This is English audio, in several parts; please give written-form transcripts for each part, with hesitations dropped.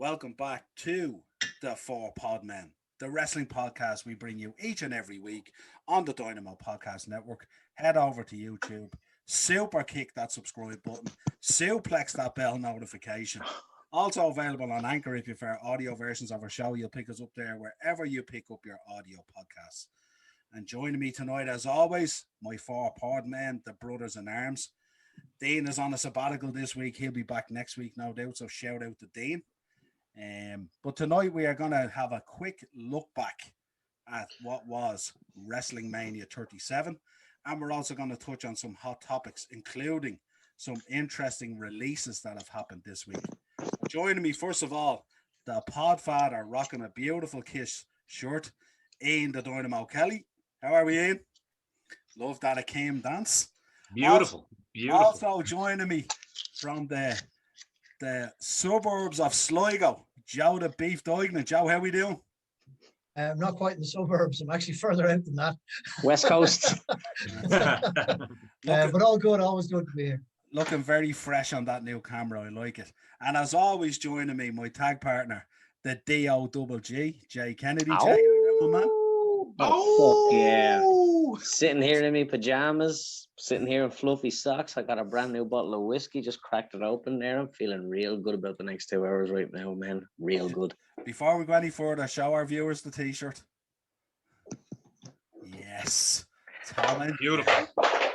Welcome back to the Four Podmen, the wrestling podcast we bring you each and every week on the Dynamo Podcast Network. Head over to YouTube, super kick that subscribe button, suplex that bell notification. Also available on Anchor if you prefer audio versions of our show. You'll pick us up there wherever you pick up your audio podcasts. And joining me tonight, as always, my four Podmen, the brothers in arms. Dean is on a sabbatical this week. He'll be back next week, no doubt. So shout out to Dean. But tonight we are going to have a quick look back at what was Wrestlemania 37. And we're also going to touch on some hot topics, including some interesting releases that have happened this week. Joining me, first of all, the Podfather rocking a beautiful Kiss shirt, Ian the Dynamo Kelly. How are we, Ian? Love that Akeem dance. Beautiful. Also joining me from the suburbs of Sligo, Joe the Beef Duignan. Joe, how we doing? I'm not quite in the suburbs. I'm actually further out than that. West Coast. But all good, always good to be here. Looking very fresh on that new camera. I like it. And as always, joining me, my tag partner, the D-O-double-G, Jay Kennedy. Ow. Jay, man. Oh, yeah. Sitting here in my pajamas, sitting here in fluffy socks. I got a brand new bottle of whiskey, just cracked it open there. I'm feeling real good about the next 2 hours right now, man. Real good. Before we go any further, show our viewers the t-shirt. Yes. Beautiful.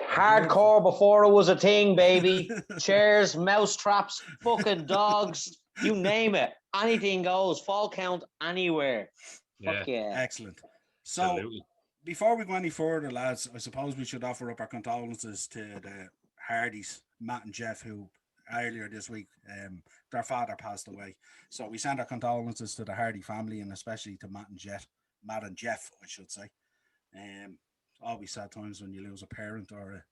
Hardcore before it was a thing, baby. Chairs, mouse traps, fucking dogs, you name it. Anything goes. Fall count anywhere. Fuck yeah. Excellent. So, Absolutely. Before we go any further, lads, I suppose we should offer up our condolences to the Hardys, Matt and Jeff, who earlier this week, their father passed away. So we send our condolences to the Hardy family and especially to Matt and Jeff, I should say. Always sad times when you lose a parent or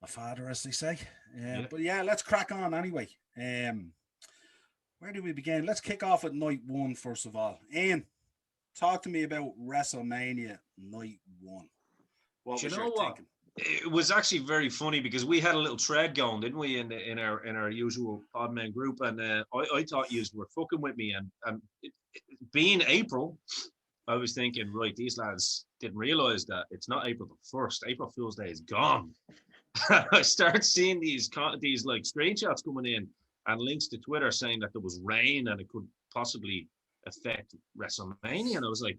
a father, as they say. But yeah, let's crack on anyway. Where do we begin? Let's kick off at night one, first of all. Ian, talk to me about WrestleMania night one. What was your thinking? It was actually very funny because we had a little thread going, didn't we, in our usual Podmen group, and I thought you were fucking with me, and being April, I was thinking, right, these lads didn't realize that it's not April the 1st. April Fool's Day is gone. I start seeing these like screenshots coming in and links to Twitter saying that there was rain and it could possibly affect WrestleMania, and I was like,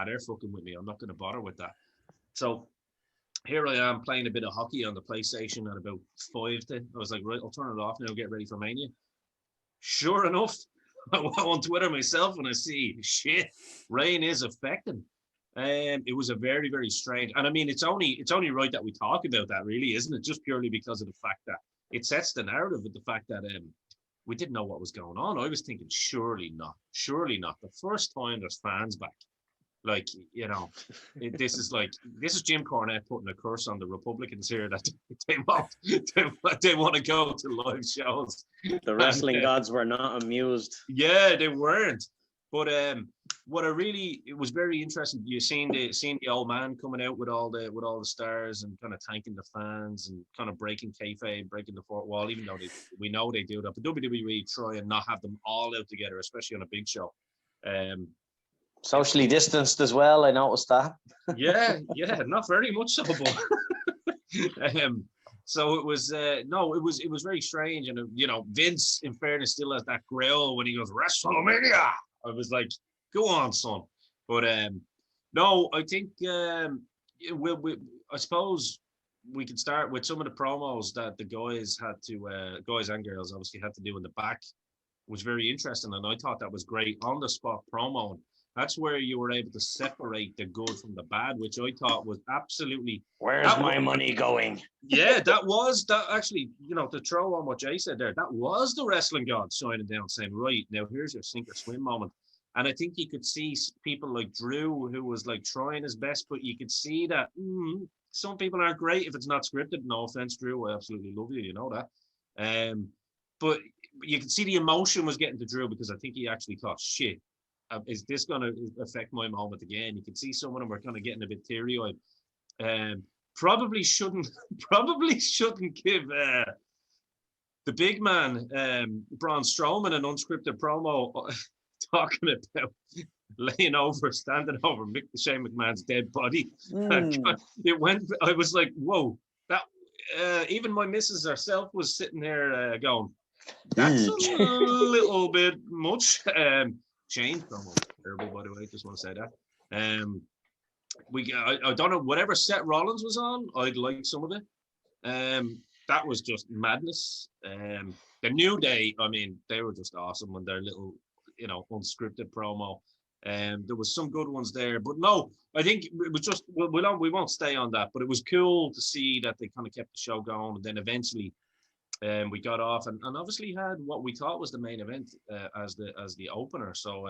they're fucking with me. I'm not going to bother with that. So here I am playing a bit of hockey on the PlayStation at about 5. I was like, right, I'll turn it off now, get ready for Mania. Sure enough, I'm on Twitter myself and I see, shit, rain is affecting. It was a very, very strange, and I mean, it's only right that we talk about that, really, isn't it? Just purely because of the fact that it sets the narrative with the fact that we didn't know what was going on. I was thinking, surely not. The first time there's fans back, like, you know, this is Jim Cornette putting a curse on the Republicans here that they want to go to live shows. The wrestling gods were not amused. Yeah, they weren't. But it was very interesting. You seen the old man coming out with all the stars and kind of thanking the fans and kind of breaking kayfabe, breaking the fourth wall, even though we know they do that. But WWE try and not have them all out together, especially on a big show. Socially distanced as well, I noticed that. yeah, not very much so, but so it was it was very strange. And you know, Vince, in fairness, still has that growl when he goes WrestleMania. I was like, go on, son. But no, I think I suppose we could start with some of the promos that the guys and girls obviously had to do in the back. It was very interesting, and I thought that was great on the spot promo. That's where you were able to separate the good from the bad, which I thought was absolutely. Where's my money going? Yeah, that actually, you know, to throw on what Jay said there, that was the wrestling god shining down, saying, right, now here's your sink or swim moment. And I think you could see people like Drew, who was like trying his best, but you could see that some people aren't great if it's not scripted. No offense, Drew, I absolutely love you, you know that. But you could see the emotion was getting to Drew because I think he actually thought, shit, is this going to affect my moment again? You can see some of them were kind of getting a bit teary-eyed. Probably shouldn't give the big man, Braun Strowman, an unscripted promo talking about laying over, standing over Shane McMahon's dead body. It went. I was like, whoa! That even my missus herself was sitting there going, "That's a little bit much." Shane promo, terrible, by the way. Just want to say that. I don't know, whatever Seth Rollins was on, I'd like some of it. That was just madness. The New Day, I mean, they were just awesome on their little, unscripted promo. There was some good ones there, but no, I think it was just we won't stay on that. But it was cool to see that they kind of kept the show going, and then eventually, we got off and obviously had what we thought was the main event as the opener. So,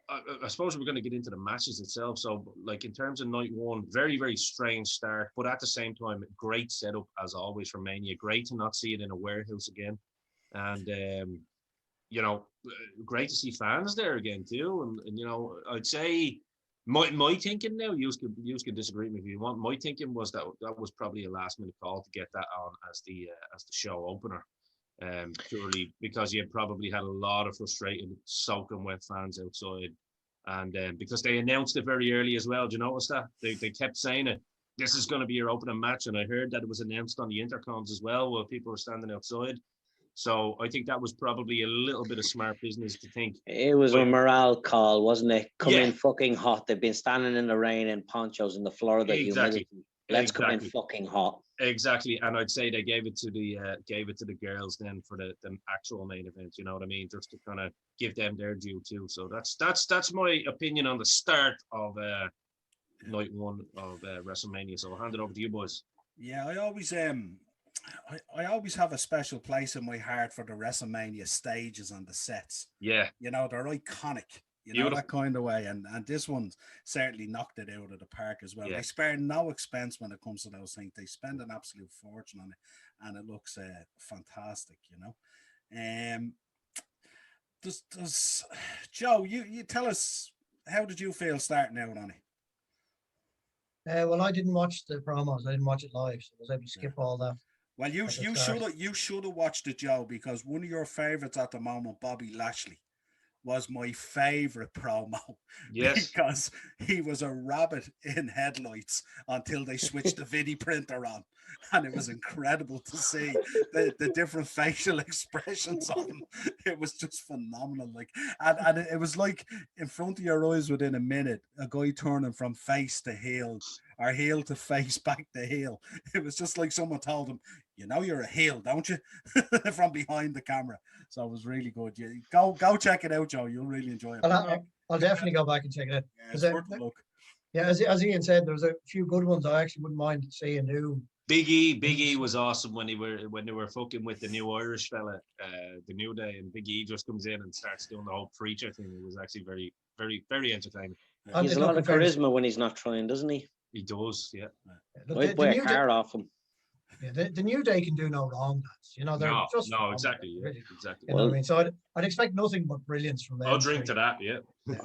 I suppose we're going to get into the matches itself. So, like in terms of night one, very, very strange start, but at the same time, great setup as always for Mania. Great to not see it in a warehouse again, and great to see fans there again too. And I'd say my thinking now, you can disagree with me if you want. My thinking was that was probably a last minute call to get that on as the show opener. Purely because you probably had a lot of frustrated, soaking wet fans outside, and because they announced it very early as well. Do you notice that they kept saying it? This is going to be your opening match, and I heard that it was announced on the intercoms as well while people were standing outside. So I think that was probably a little bit of smart business to think. It was a morale call, wasn't it? Come in fucking hot. They've been standing in the rain in ponchos in the Florida humidity. Let's come in fucking hot. Exactly, and I'd say they gave it to the girls then for the actual main event. You know what I mean? Just to kind of give them their due too. So that's my opinion on the start of night one of WrestleMania. So I'll hand it over to you boys. Yeah, I always have a special place in my heart for the WrestleMania stages and the sets. Yeah, they're iconic. That kind of way, and this one certainly knocked it out of the park as well. Yeah. They spare no expense when it comes to those things. They spend an absolute fortune on it, and it looks fantastic. Does Joe? You tell us, how did you feel starting out on it? Well, I didn't watch the promos. I didn't watch it live, so I was able to skip all that. Well, you should have watched it, Joe, because one of your favorites at the moment, Bobby Lashley, was my favorite promo. Yes, because he was a rabbit in headlights until they switched the video printer on, and it was incredible to see the different facial expressions of him. It was just phenomenal. And it was like in front of your eyes within a minute, a guy turning from face to heel, or heel to face, back to heel. It was just like someone told him, you're a heel, don't you? From behind the camera. So it was really good. Go check it out, Joe. You'll really enjoy it. I'll definitely go back and check it out. Yeah, it's worth a look. Yeah, as Ian said, there was a few good ones. I actually wouldn't mind seeing new. Big E was awesome when they were fucking with the new Irish fella, the New Day, and Big E just comes in and starts doing the whole preacher thing. It was actually very, very, very entertaining. He has a lot of charisma when he's not trying, doesn't he? He does, yeah. I'd buy a car off him. Yeah, the New Day can do no wrong, lads. They're just exactly, yeah, really. Exactly. You know what I mean? So I'd expect nothing but brilliance from them. I'll drink to that, yeah. But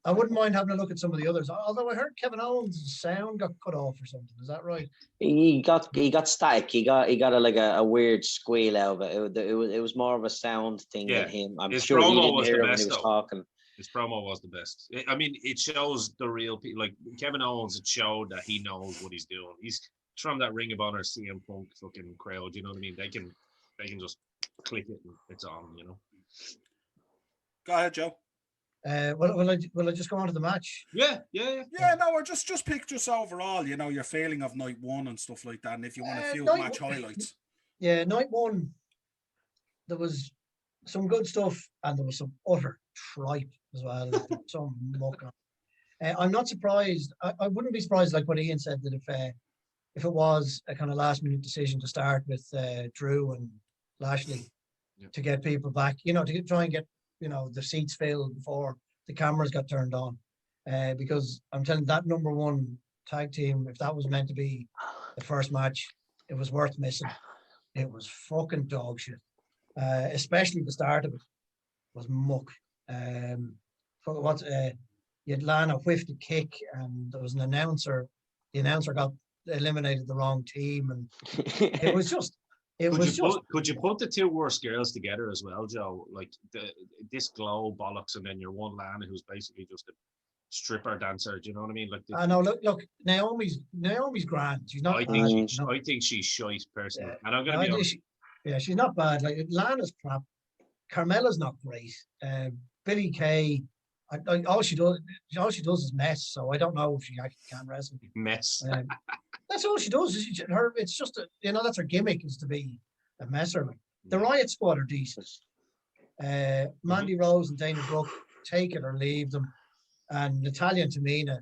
I wouldn't mind having a look at some of the others. Although I heard Kevin Owens' sound got cut off or something. Is that right? He got static. He got a weird squeal out of it. It was more of a sound thing than him. I'm sure he didn't hear it when he was talking. His promo was the best. I mean, it shows the real people. Like Kevin Owens, it showed that he knows what he's doing. He's from that Ring of Honor CM Punk fucking crowd. You know what I mean? They can just click it and it's on. Go ahead, Joe. Will I just go on to the match? Yeah. No, or just pick just overall. Your feeling of night one and stuff like that. And if you want a few match highlights. Yeah, night one, there was some good stuff and there was some utter tripe as well. Some muck on. I'm not surprised. I wouldn't be surprised, like what Ian said, that if it was a kind of last minute decision to start with Drew and Lashley to get people back, to try and get the seats filled before the cameras got turned on, because I'm telling you, that number one tag team, if that was meant to be the first match, it was worth missing. It was fucking dog shit, especially the start of it was muck. Lana whiffed a kick, and there was an announcer. The announcer got eliminated the wrong team, and it was just It Could was you just. could you put the two worst girls together as well, Joe? Like this glow bollocks, and then your one Lana who's basically just a stripper dancer. Do you know what I mean? Like I know. Look. Naomi's grand. She's not I bad. think you know. I think she's shite personally, Yeah. and I'm gonna No, be honest. she's not bad. Like Lana's crap. Carmella's not great. Billy Kay, all she does is mess. So I don't know if she actually can wrestle. Mess. That's all she does. It's just that's her gimmick is to be a messer. Like. The Riot Squad are decent. Mandy Rose and Dana Brooke, take it or leave them, and Natalia and Tamina,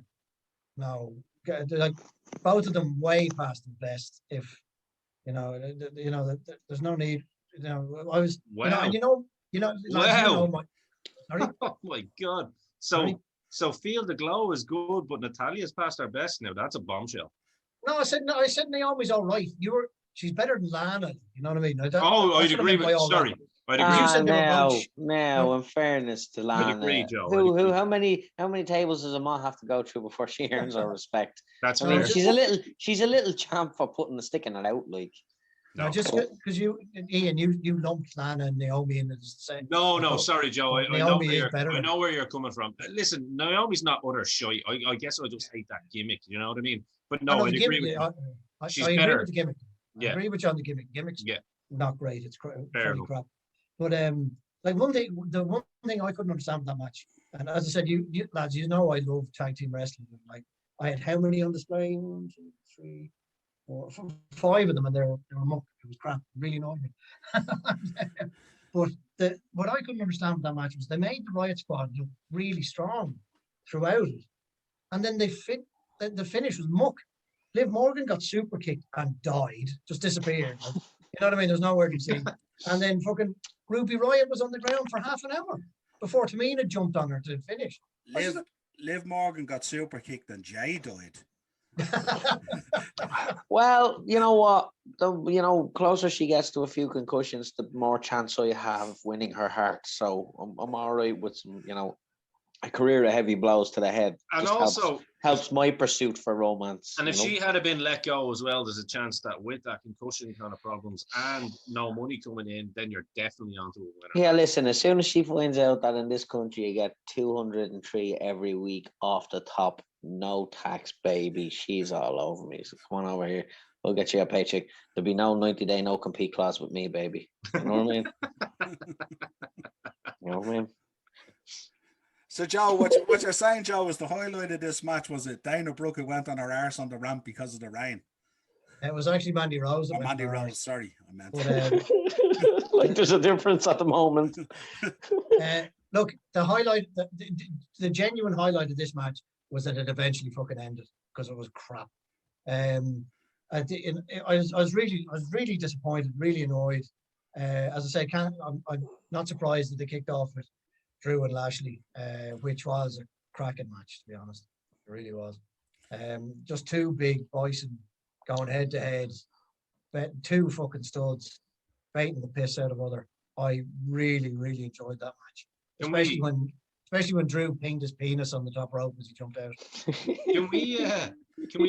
no, they're like both of them way past the best. If there's no need. I was Wow. Wow. Sorry. Oh my God. Sorry? So Feel the Glow is good, but Natalia's past her best now. That's a bombshell. No, I said Naomi's all right. She's better than Lana. You know what I mean? I'd agree with. Sorry, I'd agree. You said they were both now, in fairness to Lana, I'd agree, Joe. who, how many tables does a man have to go through before she earns our respect? That's I mean, fair. she's a little champ for putting the stick in it out, like. No, just because Ian, you lumped Lana and Naomi in the same. No, sorry, Joe. I know where you're coming from. Listen, Naomi's not utter shite. I guess I just hate that gimmick. You know what I mean? But no, I agree with you. She's better. Agree with the gimmick. Yeah. I agree with you on the gimmick. Gimmick's not great. It's fairly crap. But like the one thing I couldn't understand with that match, and as I said, you lads, I love tag team wrestling. Like I had how many on display? 1, 2, 3, 4, 5 of them, and they were muck. It was crap. It really annoyed me. But what I couldn't understand with that match was they made the Riot Squad look really strong throughout it, and then the finish was muck. Liv Morgan got super kicked and died, just disappeared. Like, you know what I mean? There's nowhere to see. And then fucking Ruby Riott was on the ground for half an hour before Tamina jumped on her to finish. Liv Morgan got super kicked and Jay died. Well, you know what? The closer she gets to a few concussions, the more chance I have of winning her heart. So I'm all right with some, a career of heavy blows to the head. And also helps my pursuit for romance. And if she had been let go as well, there's a chance that with that concussion kind of problems and no money coming in, then you're definitely onto a winner. Yeah, listen, as soon as she finds out that in this country you get 203 every week off the top, no tax, baby, she's all over me. So come on over here. We'll get you a paycheck. There'll be no 90-day no compete clause with me, baby. You know what I mean? You know what I mean? So, Joe, what you're saying, Joe, is the highlight of this match was it Dana Brooke who went on her arse on the ramp because of the rain? It was actually Mandy Rose. Mandy Rose, sorry. I meant like there's a difference at the moment. Look, the highlight, the genuine highlight of this match was that it eventually fucking ended because it was crap. I was really disappointed, really annoyed. As I say, I'm not surprised that they kicked off with Drew and Lashley, which was a cracking match, to be honest. It really was. Just two big bison going head to head, two fucking studs, baiting the piss out of other. I really, really enjoyed that match. Especially when Drew pinged his penis on the top rope as he jumped out. Can we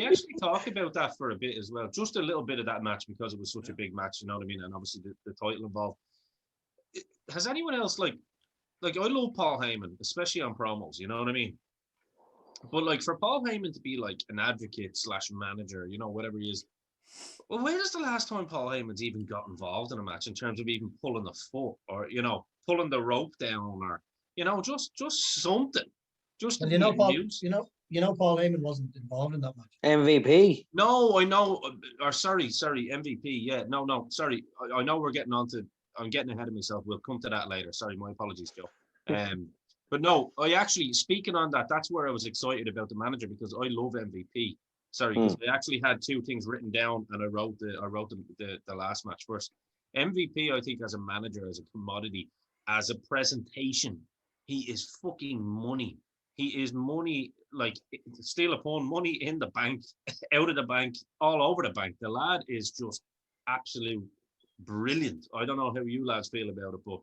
actually talk about that for a bit as well? Just a little bit of that match because it was such a big match, you know what I mean? And obviously the title involved. Has anyone else like I love Paul Heyman, especially on promos, you know what I mean? But like for Paul Heyman to be like an advocate / manager, whatever he is. Well, when is the last time Paul Heyman's even got involved in a match in terms of even pulling the foot or, pulling the rope down or, just something. Just Paul Heyman wasn't involved in that match. MVP. No, I know. Or sorry, MVP. Yeah, no, sorry. I know I'm getting ahead of myself. We'll come to that later. Sorry, my apologies, Joe. But no, I actually, speaking on that, that's where I was excited about the manager because I love MVP. Sorry, because I actually had two things written down and I wrote the last match first. MVP, I think, as a manager, as a commodity, as a presentation, he is fucking money. He is money, like, steal a pun, money in the bank, out of the bank, all over the bank. The lad is just absolute brilliant. I don't know how you lads feel about it, but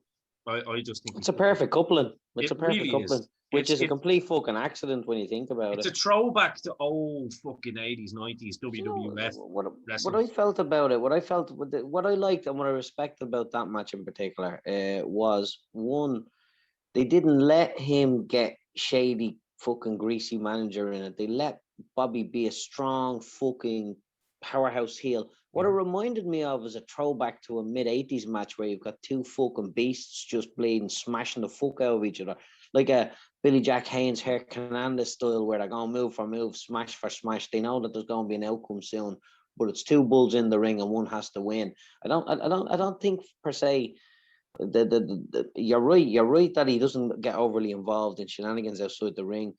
I just think It's a perfect coupling. It's a perfect really coupling, is. which is a It's complete fucking accident when you think about it's it. a throwback to old fucking 80s, 90s You know, WWF what wrestling. I felt about it, what I liked and what I respected about that match in particular, was one, they didn't let him get shady fucking greasy manager in it. They let Bobby be a strong fucking powerhouse heel. What it reminded me of is a throwback to a mid-80s match where you've got two fucking beasts just bleeding, smashing the fuck out of each other. Like a Billy Jack Haynes, Herc Hernandez style where they're going move for move, smash for smash. They know that there's going to be an outcome soon, but it's two bulls in the ring and one has to win. I don't think per se you're right that he doesn't get overly involved in shenanigans outside the ring.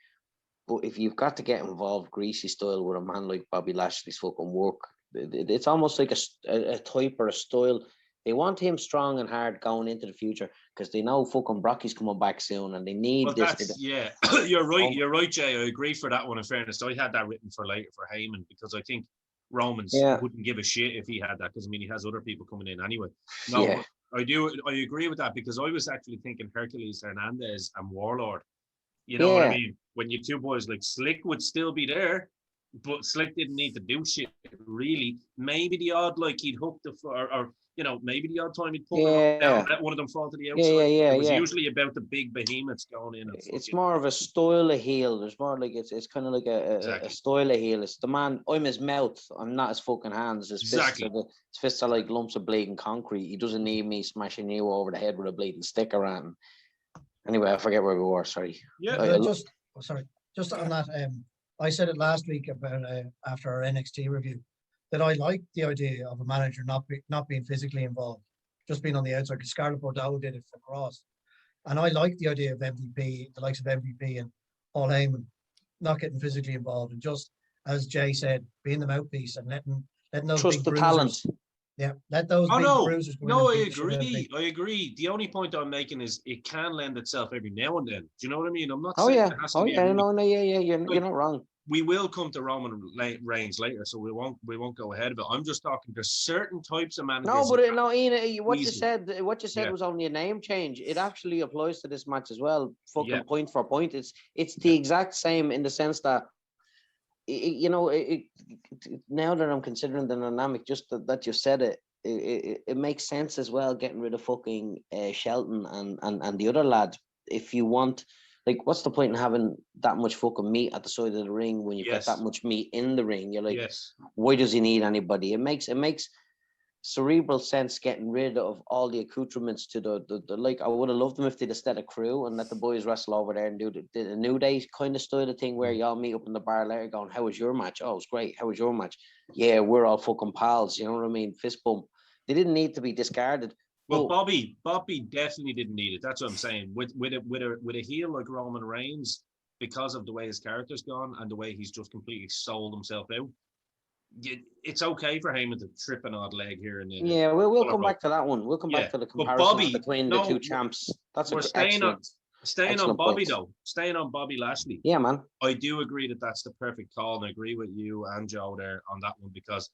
But if you've got to get involved greasy style with a man like Bobby Lashley's fucking work, it's almost like a type or a style. They want him strong and hard going into the future because they know fucking Brocky's coming back soon and they need Well, this. that's you're right, Jay. I agree for that one. In fairness, I had that written for later for Heyman because I think Romans wouldn't give a shit if he had that because I mean he has other people coming in anyway. No, Yeah. I agree with that because I was actually thinking Hercules Hernandez and Warlord. You know what I mean? When you two boys like Slick would still be there, but Slick didn't need to do shit really. Maybe the odd like he'd hook or maybe the odd time he'd pull them down, let one of them fall to the outside. It was usually about the big behemoths going in. It's more of a style of heel. There's more like it's kind of like a style of heel. It's the man. I'm his mouth. I'm not his fucking hands. His fists are like lumps of bleeding concrete. He doesn't need me smashing you over the head with a bleeding stick around. Anyway, I forget where we were. Sorry. Yeah. Just on that. I said it last week about after our NXT review that I like the idea of a manager not being physically involved, just being on the outside. Because Scarlett Bordeaux did it for Cross, and I like the idea of MVP, the likes of MVP and Paul Heyman, not getting physically involved and just as Jay said, being the mouthpiece and letting those trust big the bruisers, talent. Yeah, let those big bruisers go in. No, I agree. The only point I'm making is it can lend itself every now and then. Do you know what I mean? I'm not saying it has to be. You're not wrong. We will come to Roman Reigns later, so we won't go ahead of it. I'm just talking. There's certain types of managers. No, but Ian, what you said was only a name change. It actually applies to this match as well. Fucking point for point. It's the exact same in the sense that. Now that I'm considering the dynamic, just that you said it makes sense as well. Getting rid of fucking Shelton and the other lad. If you want, like, what's the point in having that much fucking meat at the side of the ring when you've got that much meat in the ring? You're like, why does he need anybody? It makes cerebral sense getting rid of all the accoutrements to the like. I would have loved them if they'd have stayed a crew and let the boys wrestle over there and do the New Day kind of style of thing where y'all meet up in the bar later going, how was your match? Oh, it's great. How was your match? Yeah, we're all fucking pals. You know what I mean? Fist bump. They didn't need to be discarded. Well, Bobby definitely didn't need it. That's what I'm saying. With a heel like Roman Reigns, because of the way his character's gone and the way he's just completely sold himself out. It's okay for Heyman to trip an odd leg here and there. Yeah, we'll come back to that one. We'll come back to the comparison between the two champs. That's staying on Bobby though. Staying on Bobby Lashley. Yeah, man. I do agree that that's the perfect call, and I agree with you and Joe there on that one because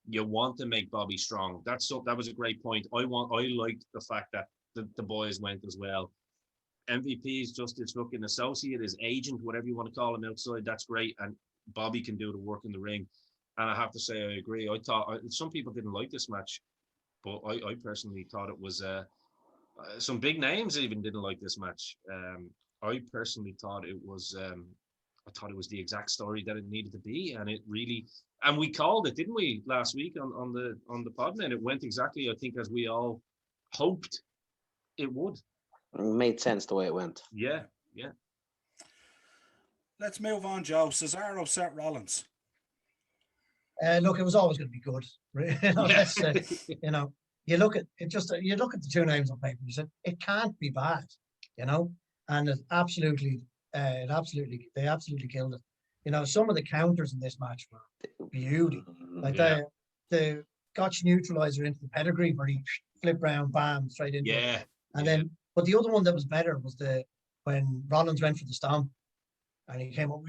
you want to make Bobby strong. That was a great point. I liked the fact that the boys went as well. MVP is just his fucking associate, his agent, whatever you want to call him outside. That's great, and Bobby can do the work in the ring. And I have to say, I agree. I thought some people didn't like this match, but I personally thought it was some big names even didn't like this match. I personally thought it was the exact story that it needed to be, and it really. And we called it, didn't we, last week on the Podmen? It went exactly, I think, as we all hoped it would. It made sense the way it went. Yeah. Let's move on, Joe. Cesaro, Seth Rollins. Look, it was always going to be good. You look at it. You look at the two names on paper. You said it can't be bad, and they absolutely killed it. Some of the counters in this match were beauty. Like the Gotch neutralizer into the pedigree where he flip round, bam, straight into it. And then, but the other one that was better was when Rollins went for the stomp and he came up.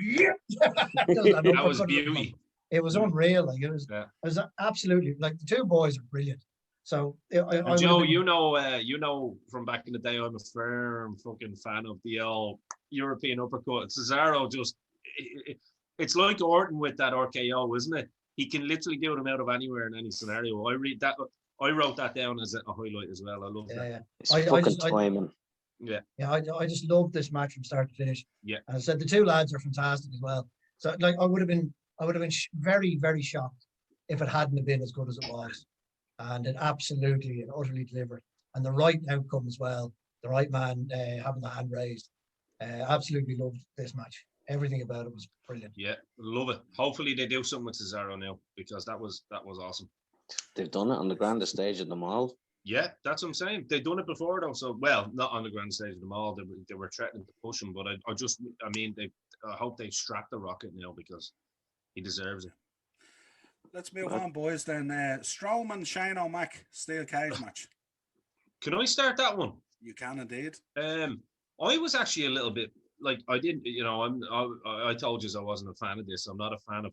That was beauty. It was unreal. Like it was absolutely like the two boys are brilliant. So I And would Joe, have been, you know from back in the day, I'm a firm fucking fan of the old European uppercut. Cesaro just, it's like Orton with that RKO, isn't it? He can literally do them out of anywhere in any scenario. I wrote that down as a highlight as well. I love that. yeah. It's I fucking just, timing. Yeah, yeah, I just love this match from start to finish. yeah. And I said the two lads are fantastic as well. So like I would have been very, very shocked if it hadn't have been as good as it was. And it absolutely and utterly delivered. And the right outcome as well. The right man having the hand raised. Absolutely loved this match. Everything about it was brilliant. Yeah, love it. Hopefully they do something with Cesaro now, because that was awesome. They've done it on the grandest stage of them all. Yeah, that's what I'm saying. They've done it before though, so well, not on the grand stage of them all. They were threatening to push him, but I mean, I hope they strap the Rocket now, because he deserves it. Let's move on, boys. Then Strowman, Shane O'Mac, steel cage match. Can I start that one? You can indeed. I was actually a little bit like, I didn't, you know, I told you I wasn't a fan of this. I'm not a fan of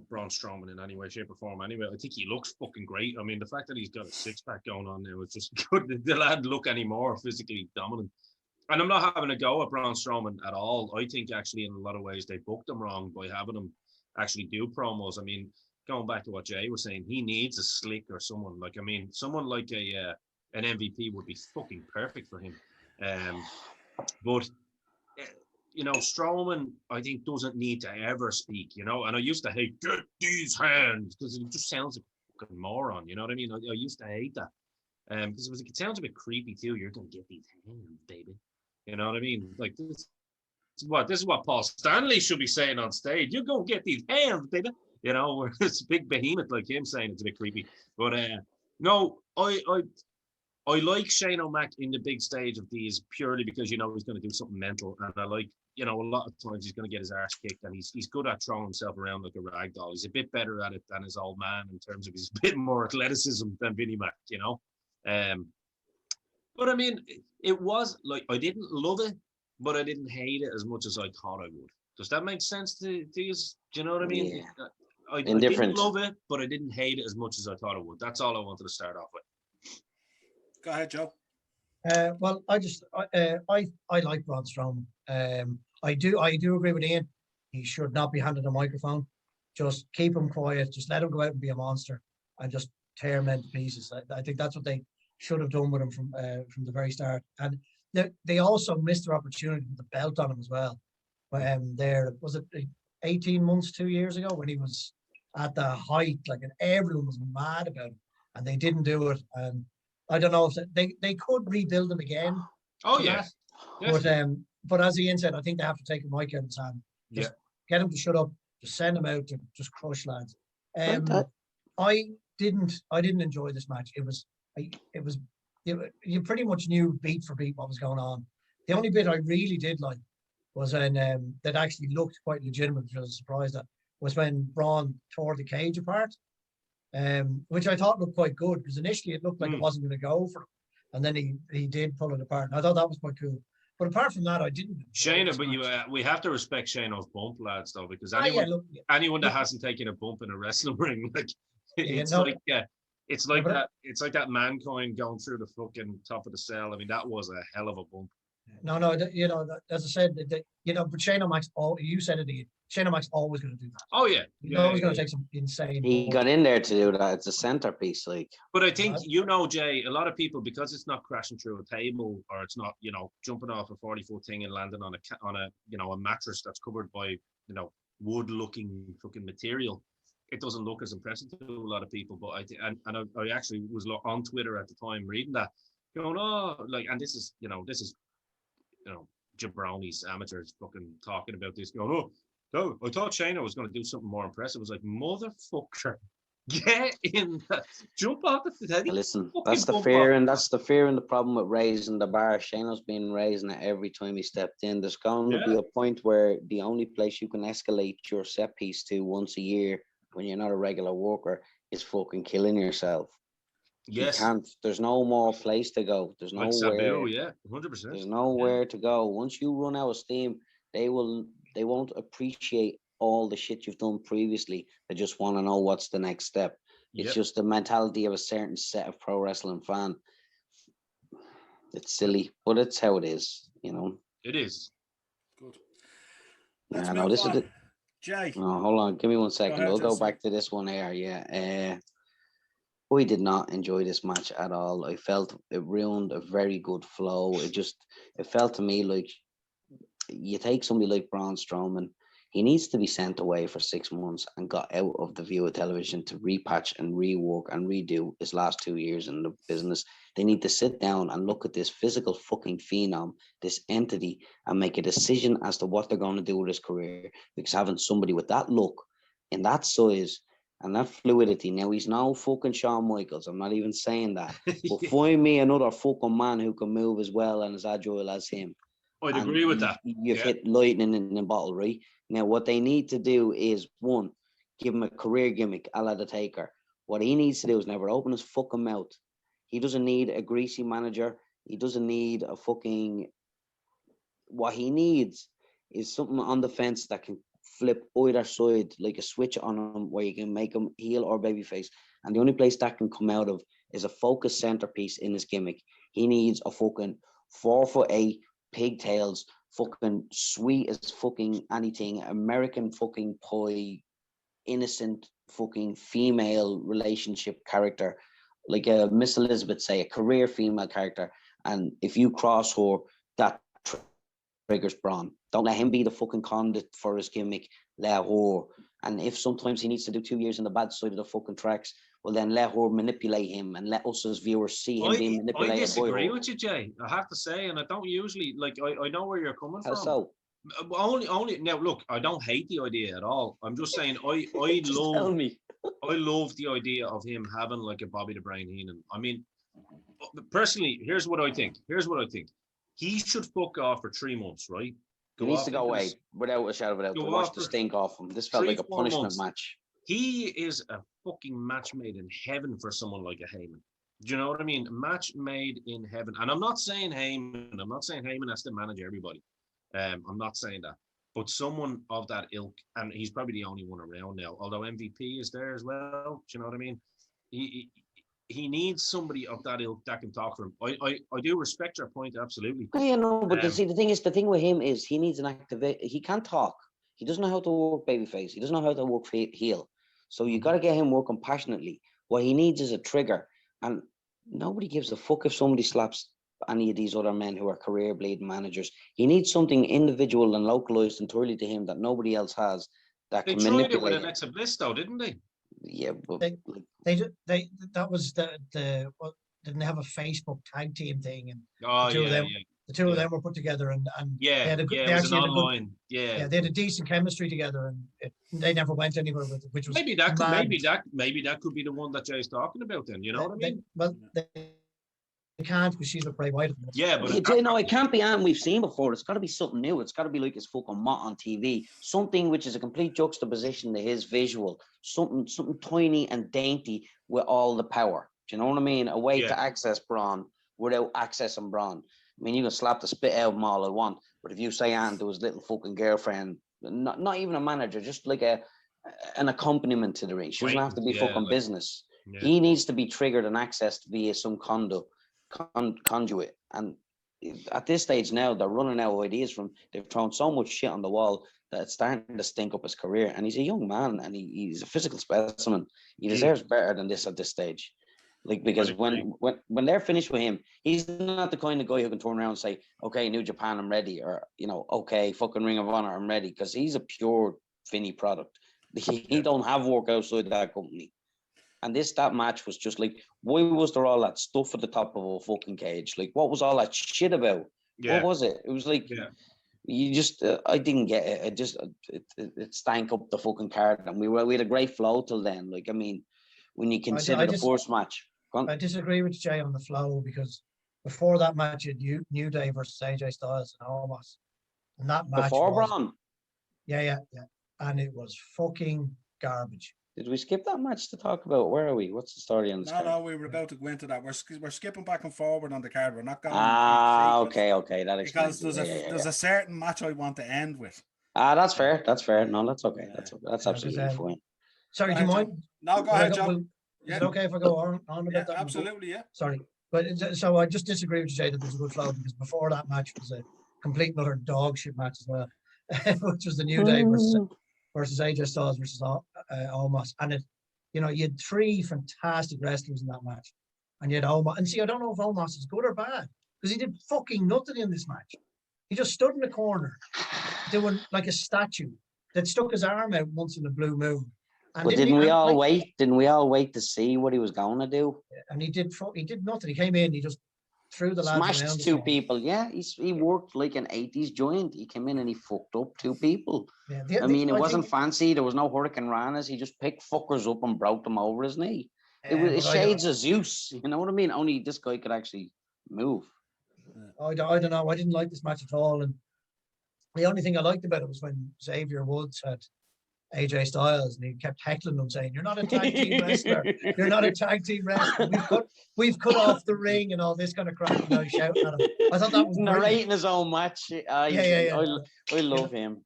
Braun Strowman in any way, shape, or form. Anyway, I think he looks fucking great. I mean, the fact that he's got a six-pack going on now, it's just good. The lad look any more physically dominant. And I'm not having a go at Braun Strowman at all. I think actually in a lot of ways they booked him wrong by having him actually do promos. I mean, going back to what Jay was saying, he needs a slick or someone like, I mean, someone like an MVP would be fucking perfect for him. But you know, Strowman, I think, doesn't need to ever speak, you know. And I used to hate, get these hands, because it just sounds like a fucking moron, you know what I mean? I used to hate that. Because it sounds a bit creepy too. You're going to get these hands, baby. You know what I mean? Like, this is what Paul Stanley should be saying on stage. You're going to get these hands, baby. You know, it's a big behemoth like him saying it's a bit creepy. But no, I like Shane O'Mac in the big stage of these purely because, you know, he's going to do something mental. And I like, you know, a lot of times he's going to get his arse kicked, and he's good at throwing himself around like a rag doll. He's a bit better at it than his old man in terms of he's a bit more athleticism than Vinnie Mac, you know. But I mean, it was like, I didn't love it, but I didn't hate it as much as I thought I would. Does that make sense to you? Do you know what I mean? Yeah. I didn't love it, but I didn't hate it as much as I thought it would. That's all I wanted to start off with. Go ahead, Joe. Well, I like Braun Strowman. I do agree with Ian. He should not be handed a microphone. Just keep him quiet. Just let him go out and be a monster, and just tear him into pieces. I think that's what they should have done with him from the very start. And they also missed their opportunity with the belt on him as well. There was it 18 months, 2 years ago, when he was at the height, like, and everyone was mad about him, and they didn't do it. And I don't know if they could rebuild him again. Oh yeah. But as Ian said, I think they have to take a mic out of his hand. Just get him to shut up. Just send him out to just crush lads. I didn't enjoy this match. You pretty much knew beat for beat what was going on. The only bit I really did like was when that actually looked quite legitimate, which I was surprised at, was when Braun tore the cage apart. Which I thought looked quite good, because initially it looked like it wasn't going to go for him, and then he did pull it apart. And I thought that was quite cool. But apart from that, I didn't. Shayna, but we have to respect Shayna's bump, lads, though, because anyone that hasn't taken a bump in a wrestling ring, like it's like that Mankind going through the fucking top of the cell. I mean, that was a hell of a bump. No, you know, as I said, you know, but Shane O'Mac's you said it again. Shane O'Mac's always going to do that. Oh yeah, he's always going to take some insane. He got in there to do that. It's a centerpiece, like. But I think, you know, Jay, a lot of people, because it's not crashing through a table, or it's not, you know, jumping off a 40-foot thing and landing on a you know, a mattress that's covered by, you know, wood-looking fucking material, it doesn't look as impressive to a lot of people. But I actually was on Twitter at the time reading that, going, oh, like, and this is jabronis, amateurs fucking talking about this, going, oh, I thought Shayna was going to do something more impressive. I was like, motherfucker, get in, jump off the thing. Listen, that's the fear, and that's the fear and the problem with raising the bar. Shayna's been raising it every time he stepped in. There's going to be a point where the only place you can escalate your set piece to once a year, when you're not a regular worker, is fucking killing yourself. Yes. You can't. There's no more place to go. There's like nowhere. Sabu, yeah, 100%. There's nowhere to go. Once you run out of steam, they won't appreciate all the shit you've done previously. They just want to know what's the next step. It's Yep. just the mentality of a certain set of pro wrestling fan. It's silly, but it's how it is, you know. It is. Good. Let's Yeah, no, move this on. is it. Jay. No, hold on, give me 1 second. ahead, I'll go Justin. back to this one here. Yeah, we did not enjoy this match at all. I felt it ruined a very good flow. It felt to me like you take somebody like Braun Strowman, he needs to be sent away for 6 months and got out of the view of television to repatch and rework and redo his last 2 years in the business. They need to sit down and look at this physical fucking phenom, this entity, and make a decision as to what they're going to do with his career. Because having somebody with that look, in that size, and that fluidity, now he's no fucking Shawn Michaels. I'm not even saying that. But find me another fucking man who can move as well and as agile as him. I'd And agree with that. You've Yeah. hit lightning in a bottle, right? Now, what they need to do is, one, give him a career gimmick, a la the Taker. What he needs to do is never open his fucking mouth. He doesn't need a greasy manager. He doesn't need a fucking... What he needs is something on the fence that can flip either side, like a switch on him, where you can make him heel or babyface. And the only place that can come out of is a focused centerpiece in his gimmick. He needs a fucking 4'8", pigtails, fucking sweet as fucking anything, American fucking pie, innocent fucking female relationship character, like a Miss Elizabeth, say, a career female character. And if you cross her, that triggers Braun. Don't let him be the fucking conduit for his gimmick. Let her. And if sometimes he needs to do 2 years on the bad side of the fucking tracks, well, then let her manipulate him and let us as viewers see him being I manipulated by disagree her. with you, Jay. I have to say, and I don't usually like. I know where you're coming How from. so? Only now. Look, I don't hate the idea at all. I'm just saying I Just tell love me. I love the idea of him having like a Bobby the Brain Heenan. I mean, personally, here's what I think. He should fuck off for 3 months, right? He needs to go into away this- without a shadow of a doubt to Go wash off the for stink off him. This felt like a 3-4 punishment months. match. He is a fucking match made in heaven for someone like a Heyman. Do you know what I mean? A match made in heaven. And I'm not saying Heyman has to manage everybody. I'm not saying that. But someone of that ilk, and he's probably the only one around now, although MVP is there as well. Do you know what I mean? He needs somebody of that ilk that can talk for him. I do respect your point, absolutely. Oh, yeah, no, but Um, the thing with him is he needs an activate. He can't talk. He doesn't know how to work babyface. He doesn't know how to work heel. So you got to get him working passionately. What he needs is a trigger, and nobody gives a fuck if somebody slaps any of these other men who are career bleeding managers. He needs something individual and localized entirely to him that nobody else has that They can tried it with manipulate him. Alexa Bliss, though, didn't they? Yeah, but They that was the what, didn't they have a Facebook tag team thing, and Oh, the two of yeah, them yeah. the two of Yeah. them were put together, and Yeah, they had a good, yeah, they it was actually an had a good, online. Yeah. they had a decent chemistry together, and they never went anywhere with it, which was Maybe that could mad. maybe that could be the one that Jay's talking about then, you know what I mean? They can't, because she's with Bray Wyatt at the minute. Yeah, but it can't be Anne we've seen before. It's got to be something new. It's got to be like his fucking Mott on TV. Something which is a complete juxtaposition to his visual. Something tiny and dainty with all the power. Do you know what I mean? A way to access Braun without accessing Braun. I mean, you can slap the spit out of him all I want, but if you say Anne to his little fucking girlfriend, not even a manager, just like an accompaniment to the ring. She doesn't have to be fucking business. Yeah. He needs to be triggered and accessed via some conduit. And at this stage now, they're running out of ideas from. They've thrown so much shit on the wall that it's starting to stink up his career. And he's a young man, and he's a physical specimen. He deserves better than this at this stage. Like, because when they're finished with him, he's not the kind of guy who can turn around and say, "Okay, New Japan, I'm ready," or "Okay, fucking Ring of Honor, I'm ready," because he's a pure Finney product. He don't have work outside that company. And that match was just like, why was there all that stuff at the top of a fucking cage? Like, what was all that shit about? Yeah. What was it? It was like, you just, I didn't get it. It stank up the fucking card, and we had a great flow till then. Like, I mean, when you consider the first match. I disagree with Jay on the flow, because before that match, you had New Day versus AJ Styles and Omos, and that match Before was, Braun? yeah, and it was fucking garbage. Did we skip that match to talk about? Where are we? What's the story on this card? No, we were about to go into that. We're skipping back and forward on the card. We're not going. Okay. That explains because there's a certain match I want to end with. That's fair. No, that's okay. That's absolutely fine. Sorry, do you mind? No, go ahead, John. Is it okay if I go on about Yeah, that? absolutely, yeah. Sorry. But so I just disagree with you, Jay, that there's a good flow, because before that match was a complete and utter dog shit match as well, which was the New Day versus AJ Styles versus Omos. And you had 3 fantastic wrestlers in that match. And you had Omos. And see, I don't know if Omos is good or bad, because he did fucking nothing in this match. He just stood in the corner doing like a statue that stuck his arm out once in a blue moon. And But didn't we all wait? Didn't we all wait to see what he was going to do? And he did nothing. He came in, he just threw the lads around. Smashed 2 people. Yeah, he worked like an 80s giant. He came in and he fucked up 2 people. Yeah, it wasn't fancy. There was no Hurricane Ranas. He just picked fuckers up and broke them over his knee. It was shades of Zeus. You know what I mean? Only this guy could actually move. I don't know. I didn't like this match at all. And the only thing I liked about it was when Xavier Woods had AJ Styles, and he kept heckling them, saying, "You're not a tag team wrestler. You're not a tag team wrestler. We've cut off the ring," and all this kind of crap. Shouting at him. I thought that was narrating his own match. I love him.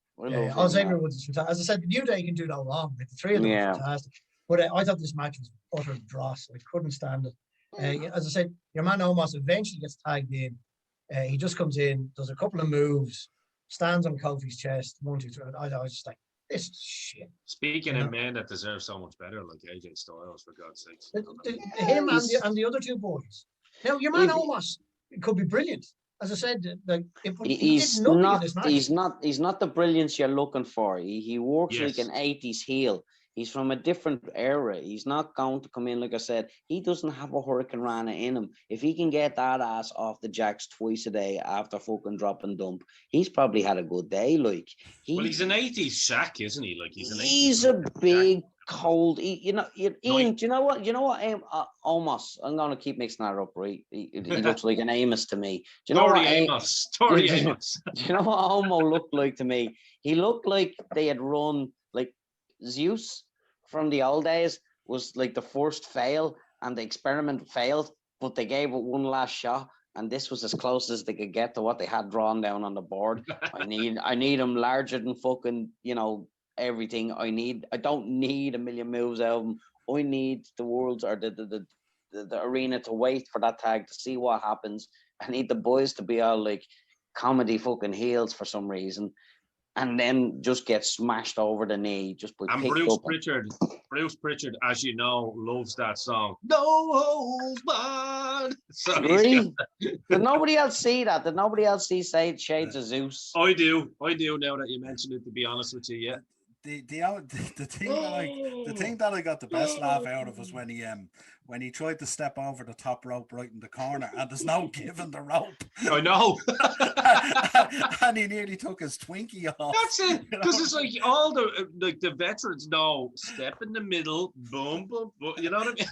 Xavier Woods is fantastic. As I said, the New Day can do no wrong. The 3 of them are fantastic. But I thought this match was utter dross. I couldn't stand it. As I said, your man Omos eventually gets tagged in. He just comes in, does a couple of moves, stands on Kofi's chest. 1, 2, 3. I was just like, this is shit. Speaking of men that deserve so much better, like AJ Styles, for God's sakes. Him and the other 2 boys. Now, your man Omos could be brilliant. As I said, like he's not the brilliance you're looking for. He works like an 80s heel. He's from a different era. He's not going to come in, like I said. He doesn't have a Hurricane Rana in him. If he can get that ass off the jacks twice a day after fucking drop and dump, he's probably had a good day. Like he's an 80s Shaq, isn't he? Like he's a big cold. Ian, do you know what? Omos. I'm going to keep mixing that up, right? He looks like an Amos to me. Do you know what Amos? Amos. Do you know what Omo looked like to me? He looked like they had run like Zeus from the old days was like the first fail, and the experiment failed, but they gave it one last shot, and this was as close as they could get to what they had drawn down on the board. I need him larger than fucking everything. I don't need a million moves out of him. I need the world's or the arena to wait for that tag to see what happens. I need the boys to be all like comedy fucking heels for some reason, and then just get smashed over the knee just by Bruce Pritchard, as you know, loves that song. No holds barred. Really? Did nobody else see that? Did nobody else see Shades of Zeus? I do now that you mentioned it, to be honest with you, yeah. The thing that I got the best laugh out of was when he tried to step over the top rope right in the corner, and there's no giving the rope. I know. And he nearly took his Twinkie off. That's it, because it's like all the veterans know, step in the middle, boom, boom, boom. You know what I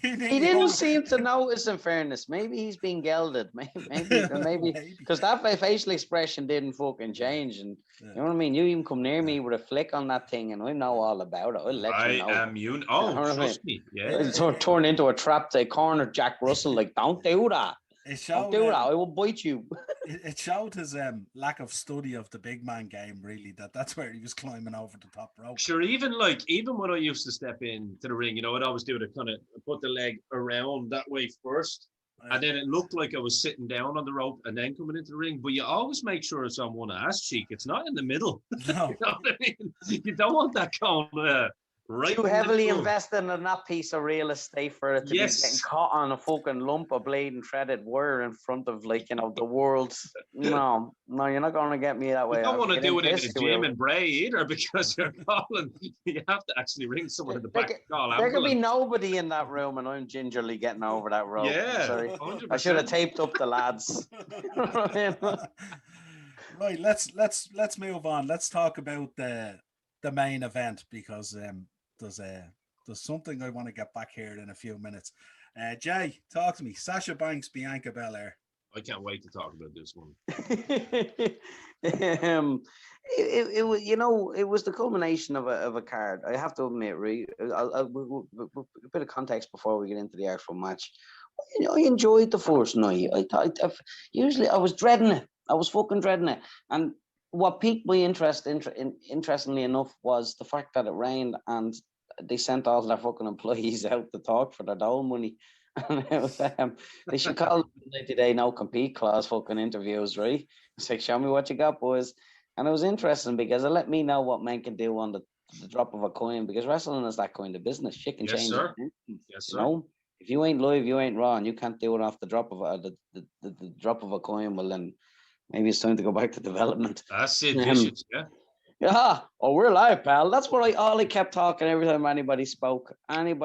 mean? He didn't seem to notice. In fairness, maybe he's been gelded. Maybe because that facial expression didn't fucking change. And you know what I mean? You even come near me with a flick on that thing, and I know all about it. I'll let you know. I am you. Oh, trust me. Yeah. Turn into a trap to corner Jack Russell. Like, don't do that. Don't do that. I will bite you. It showed his lack of study of the big man game. Really, that's where he was climbing over the top rope. Sure, even when I used to step into the ring, I'd always do it, kind of put the leg around that way first. And then it looked like I was sitting down on the rope and then coming into the ring. But you always make sure it's on one ass cheek. It's not in the middle. No. You know what I mean? You don't want that going right. Too heavily invested in that piece of real estate for it to be getting caught on a fucking lump of bleeding threaded wire in front of the world. No, you're not going to get me that way. You don't want to do it in the gym in Bray either, because you're calling. You have to actually ring someone in the back. There could be nobody in that room, and I'm gingerly getting over that rope. Yeah, sorry. 100%. I should have taped up the lads. Right, let's move on. Let's talk about the main event, because there's something I want to get back here in a few minutes. Jay, talk to me. Sasha Banks, Bianca Belair. I can't wait to talk about this one. It was the culmination of a card. I have to admit, right? A bit of context before we get into the actual match. I enjoyed the first night. I was dreading it. I was fucking dreading it. And what piqued my interest, interestingly enough, was the fact that it rained, and they sent all their fucking employees out to talk for their dole money. And it was, they should call it the 90-day no compete clause fucking interviews, right? It's like, show me what you got, boys. And it was interesting because it let me know what men can do on the drop of a coin, because wrestling is that kind of business. Shit can Yes, change. sir. You Yes, sir. know, if you ain't live, you ain't raw, and you can't do it off the drop of the drop of a coin. Well, then maybe it's time to go back to development. That's it, vicious, yeah. Yeah. Oh, we're live, pal. That's what I kept talking every time anybody spoke. I'm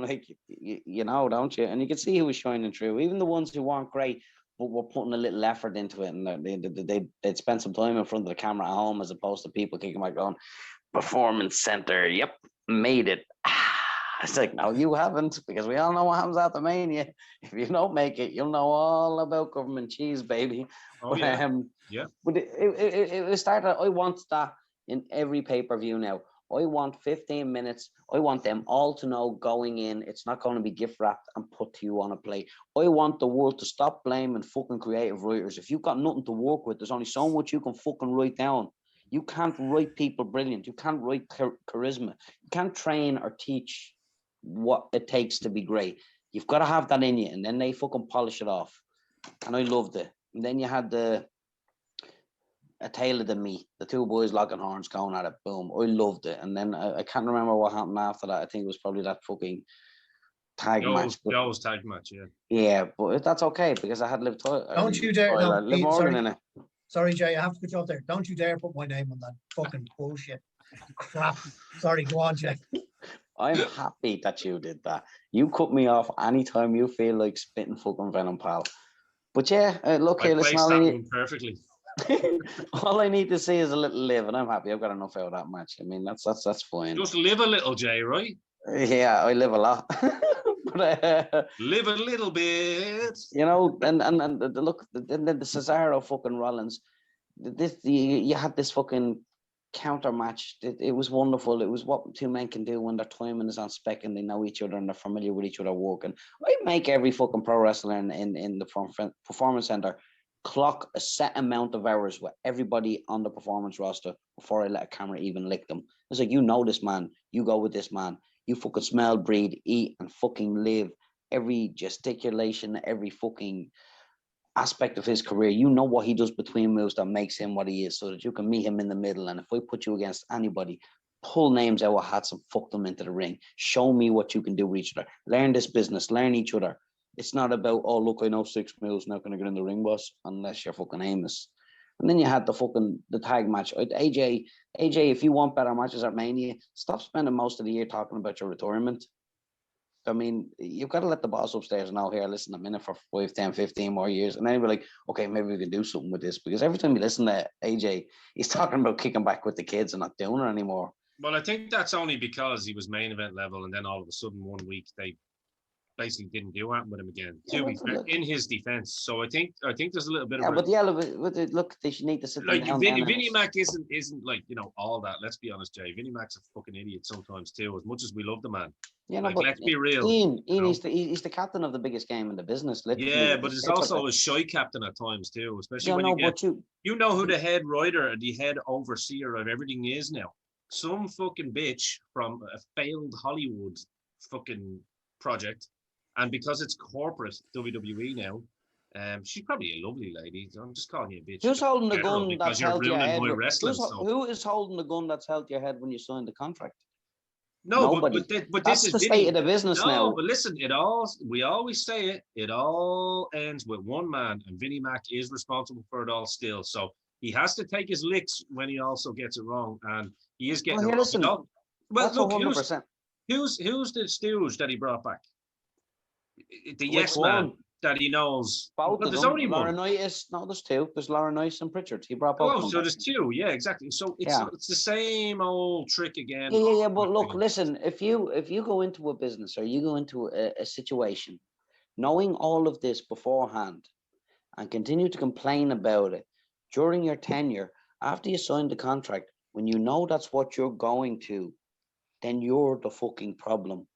like, you know, don't you? And you could see who was shining through. Even the ones who weren't great, but were putting a little effort into it, and they'd spend some time in front of the camera at home, as opposed to people kicking back going, performance center. Yep, made it. It's like, no, you haven't, because we all know what happens after Mania. If you don't make it, you'll know all about government cheese, baby. Oh, But, yeah. But it started. I want that in every pay-per-view now. I want 15 minutes. I want them all to know going in, it's not going to be gift wrapped and put to you on a plate. I want the world to stop blaming fucking creative writers. If you've got nothing to work with, there's only so much you can fucking write down. You can't write people brilliant. You can't write charisma. You can't train or teach what it takes to be great. You've got to have that in you, and then they fucking polish it off. And I loved it. And then you had a Taylor than me, the two boys locking horns going at it. Boom. I loved it. And then I can't remember what happened after that. I think it was probably that fucking tag match. Joe's tag match, yeah. Yeah, but that's okay, because I had lived. Don't you dare! No, Liv Morgan in it. Sorry, Jay, I have to put you up there. Don't you dare put my name on that fucking bullshit crap. Sorry, go on, Jay. I'm happy that you did that. You cut me off anytime you feel like spitting fucking venom, pal. But yeah, look here, listen. That one perfectly. All I need to see is a little Liv, and I'm happy. I've got enough out of that match. I mean, that's fine. Just live a little, Jay, right? Yeah, I live a lot. But, live a little bit. You know, and look, the Cesaro fucking Rollins. You had this fucking counter match. It was wonderful. It was what two men can do when their timing is on spec and they know each other and they're familiar with each other working. I make every fucking pro wrestler in the performance center clock a set amount of hours with everybody on the performance roster before I let a camera even lick them. It's like, you know this man, you go with this man, you fucking smell, breathe, eat, and fucking live every gesticulation, every fucking aspect of his career. You know what he does between moves that makes him what he is, so that you can meet him in the middle. And if I put you against anybody, pull names out of hats and fuck them into the ring. Show me what you can do with each other. Learn this business, learn each other. It's not about, oh, look, I know 6 moves, not going to get in the ring, boss, unless you're fucking Amos. And then you had the tag match. AJ, if you want better matches at Mania, stop spending most of the year talking about your retirement. I mean, you've got to let the boss upstairs know, here, listen, I'm in it for 5, 10, 15 more years. And then you'll be like, okay, maybe we can do something with this. Because every time you listen to AJ, he's talking about kicking back with the kids and not doing it anymore. Well, I think that's only because he was main event level, and then all of a sudden 1 week they basically didn't do that with him again. In his defense, so I think there's a little bit of. Look, they should need to sit like down. Vinnie Mac isn't like, you know, all that. Let's be honest, Jay. Vinnie Mac's a fucking idiot sometimes too. As much as we love the man, yeah, like, let's be real. Ian, he's the captain of the biggest game in the business. Literally. Yeah, but he's also a shy captain at times too, especially when you know who the head writer and the head overseer of everything is now. Some fucking bitch from a failed Hollywood fucking project. And because it's corporate WWE now, she's probably a lovely lady. I'm just calling you a bitch. Who's holding the gun that's held your head? Who is holding the gun that's held your head when you signed the contract? No, nobody. But that's this the is state of the business now. No, but listen, we always say it. It all ends with one man, and Vinnie Mac is responsible for it all still. So he has to take his licks when he also gets it wrong, and he is getting it wrong. Listen, well, look, 100%. Who's the stooge that he brought back? The Which yes one? man that he knows. Both of there's them. only one. No, there's two. There's Laurinaitis and Pritchard. He brought both. Oh, so there's two. Yeah, exactly. So it's the same old trick again. Yeah. But look, listen. If you go into a business or you go into a situation, knowing all of this beforehand, and continue to complain about it during your tenure, after you sign the contract, when you know that's what you're going to, then you're the fucking problem.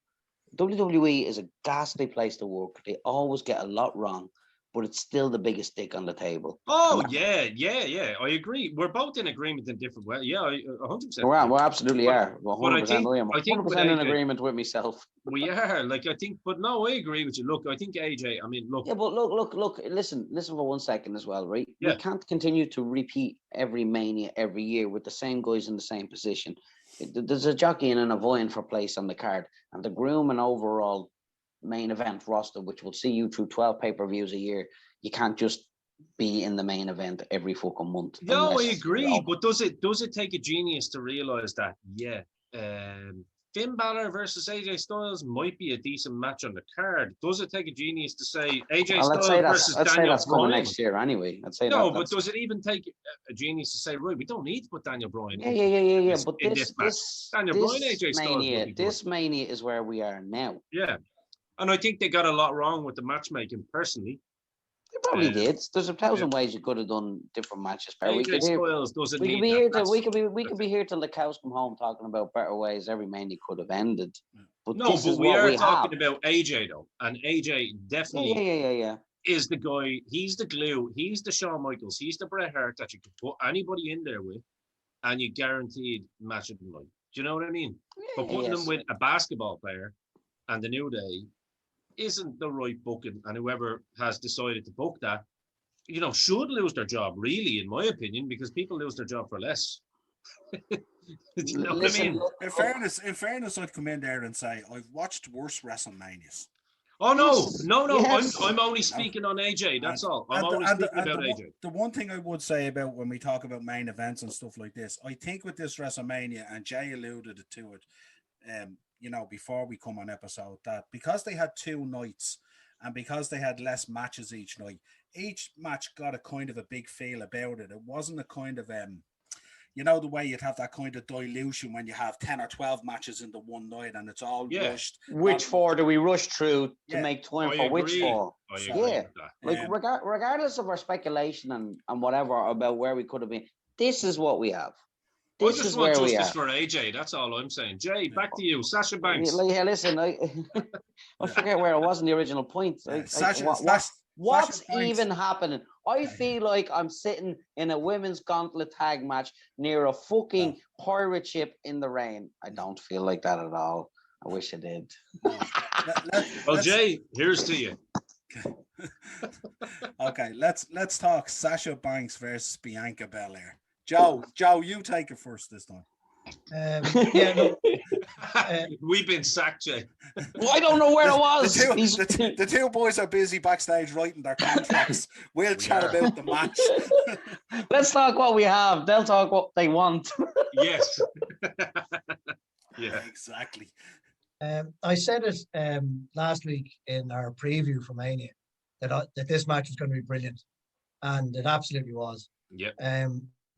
WWE is a ghastly place to work. They always get a lot wrong. but it's still the biggest dick on the table. Oh, yeah. I agree. We're both in agreement in different ways. Yeah, 100%. We absolutely are. But 100%. I am I think 100% in agreement with myself. we are. Like, I think, but no, I agree with you. Look, I think AJ, I mean, look. Yeah, but look, listen for 1 second as well, right? Yeah. We can't continue to repeat every Mania every year with the same guys in the same position. There's a jockey and a vying for place on the card, and the groom and overall main event roster, which will see you through 12 pay-per-views a year. You can't just be in the main event every fucking month. No, I agree. But does it take a genius to realize that? Yeah. Finn Balor versus AJ Styles might be a decent match on the card. Does it take a genius to say AJ Styles versus Daniel Bryan? That's coming next year anyway. But does it even take a genius to say, right, we don't need to put Daniel Bryan Yeah. But this Daniel Bryan, AJ Styles. This Mania is where we are now. Yeah. And I think they got a lot wrong with the matchmaking, personally. They probably did. There's 1,000 ways you could have done different matches. AJ Styles doesn't need we could be here till the cows come home talking about better ways every Mania could have ended. But we are talking about AJ though, and AJ definitely is the guy. He's the glue. He's the Shawn Michaels. He's the Bret Hart that you could put anybody in there with, and you guaranteed match of the night. Do you know what I mean? But putting them with a basketball player and the New Day isn't the right booking, and whoever has decided to book that, should lose their job, really, in my opinion, because people lose their job for less. Do you know what I mean? In fairness, I'd come in there and say I've watched worse WrestleManias. Oh no! Yes. I'm only speaking on AJ. That's all. I'm only speaking about AJ. The one thing I would say about when we talk about main events and stuff like this, I think with this WrestleMania, and Jay alluded to it, before we come on episode, that because they had 2 nights and because they had less matches each night, each match got a kind of a big feel about it. It wasn't a kind of the way you'd have that kind of dilution when you have 10 or 12 matches in the one night and it's all rushed. Which 4 do we rush through to make time for which 4? Regardless of our speculation and whatever about where we could have been, this is what we have. This is where we are. For AJ, that's all I'm saying. Jay, back to you. Sasha Banks. Yeah, listen, I forget where I was in the original point. What's even happening? I feel like I'm sitting in a women's gauntlet tag match near a fucking pirate ship in the rain. I don't feel like that at all. I wish I did. Well, Jay, here's to you. Okay, let's talk Sasha Banks versus Bianca Belair. Joe, you take it first this time. We've been sacked, Jay. Well, I don't know where I was. The two boys are busy backstage writing their contracts. We'll chat about the match. Let's talk what we have. They'll talk what they want. Yes. Yeah, exactly. I said it last week in our preview for Mania that this match was going to be brilliant, and it absolutely was. Yeah.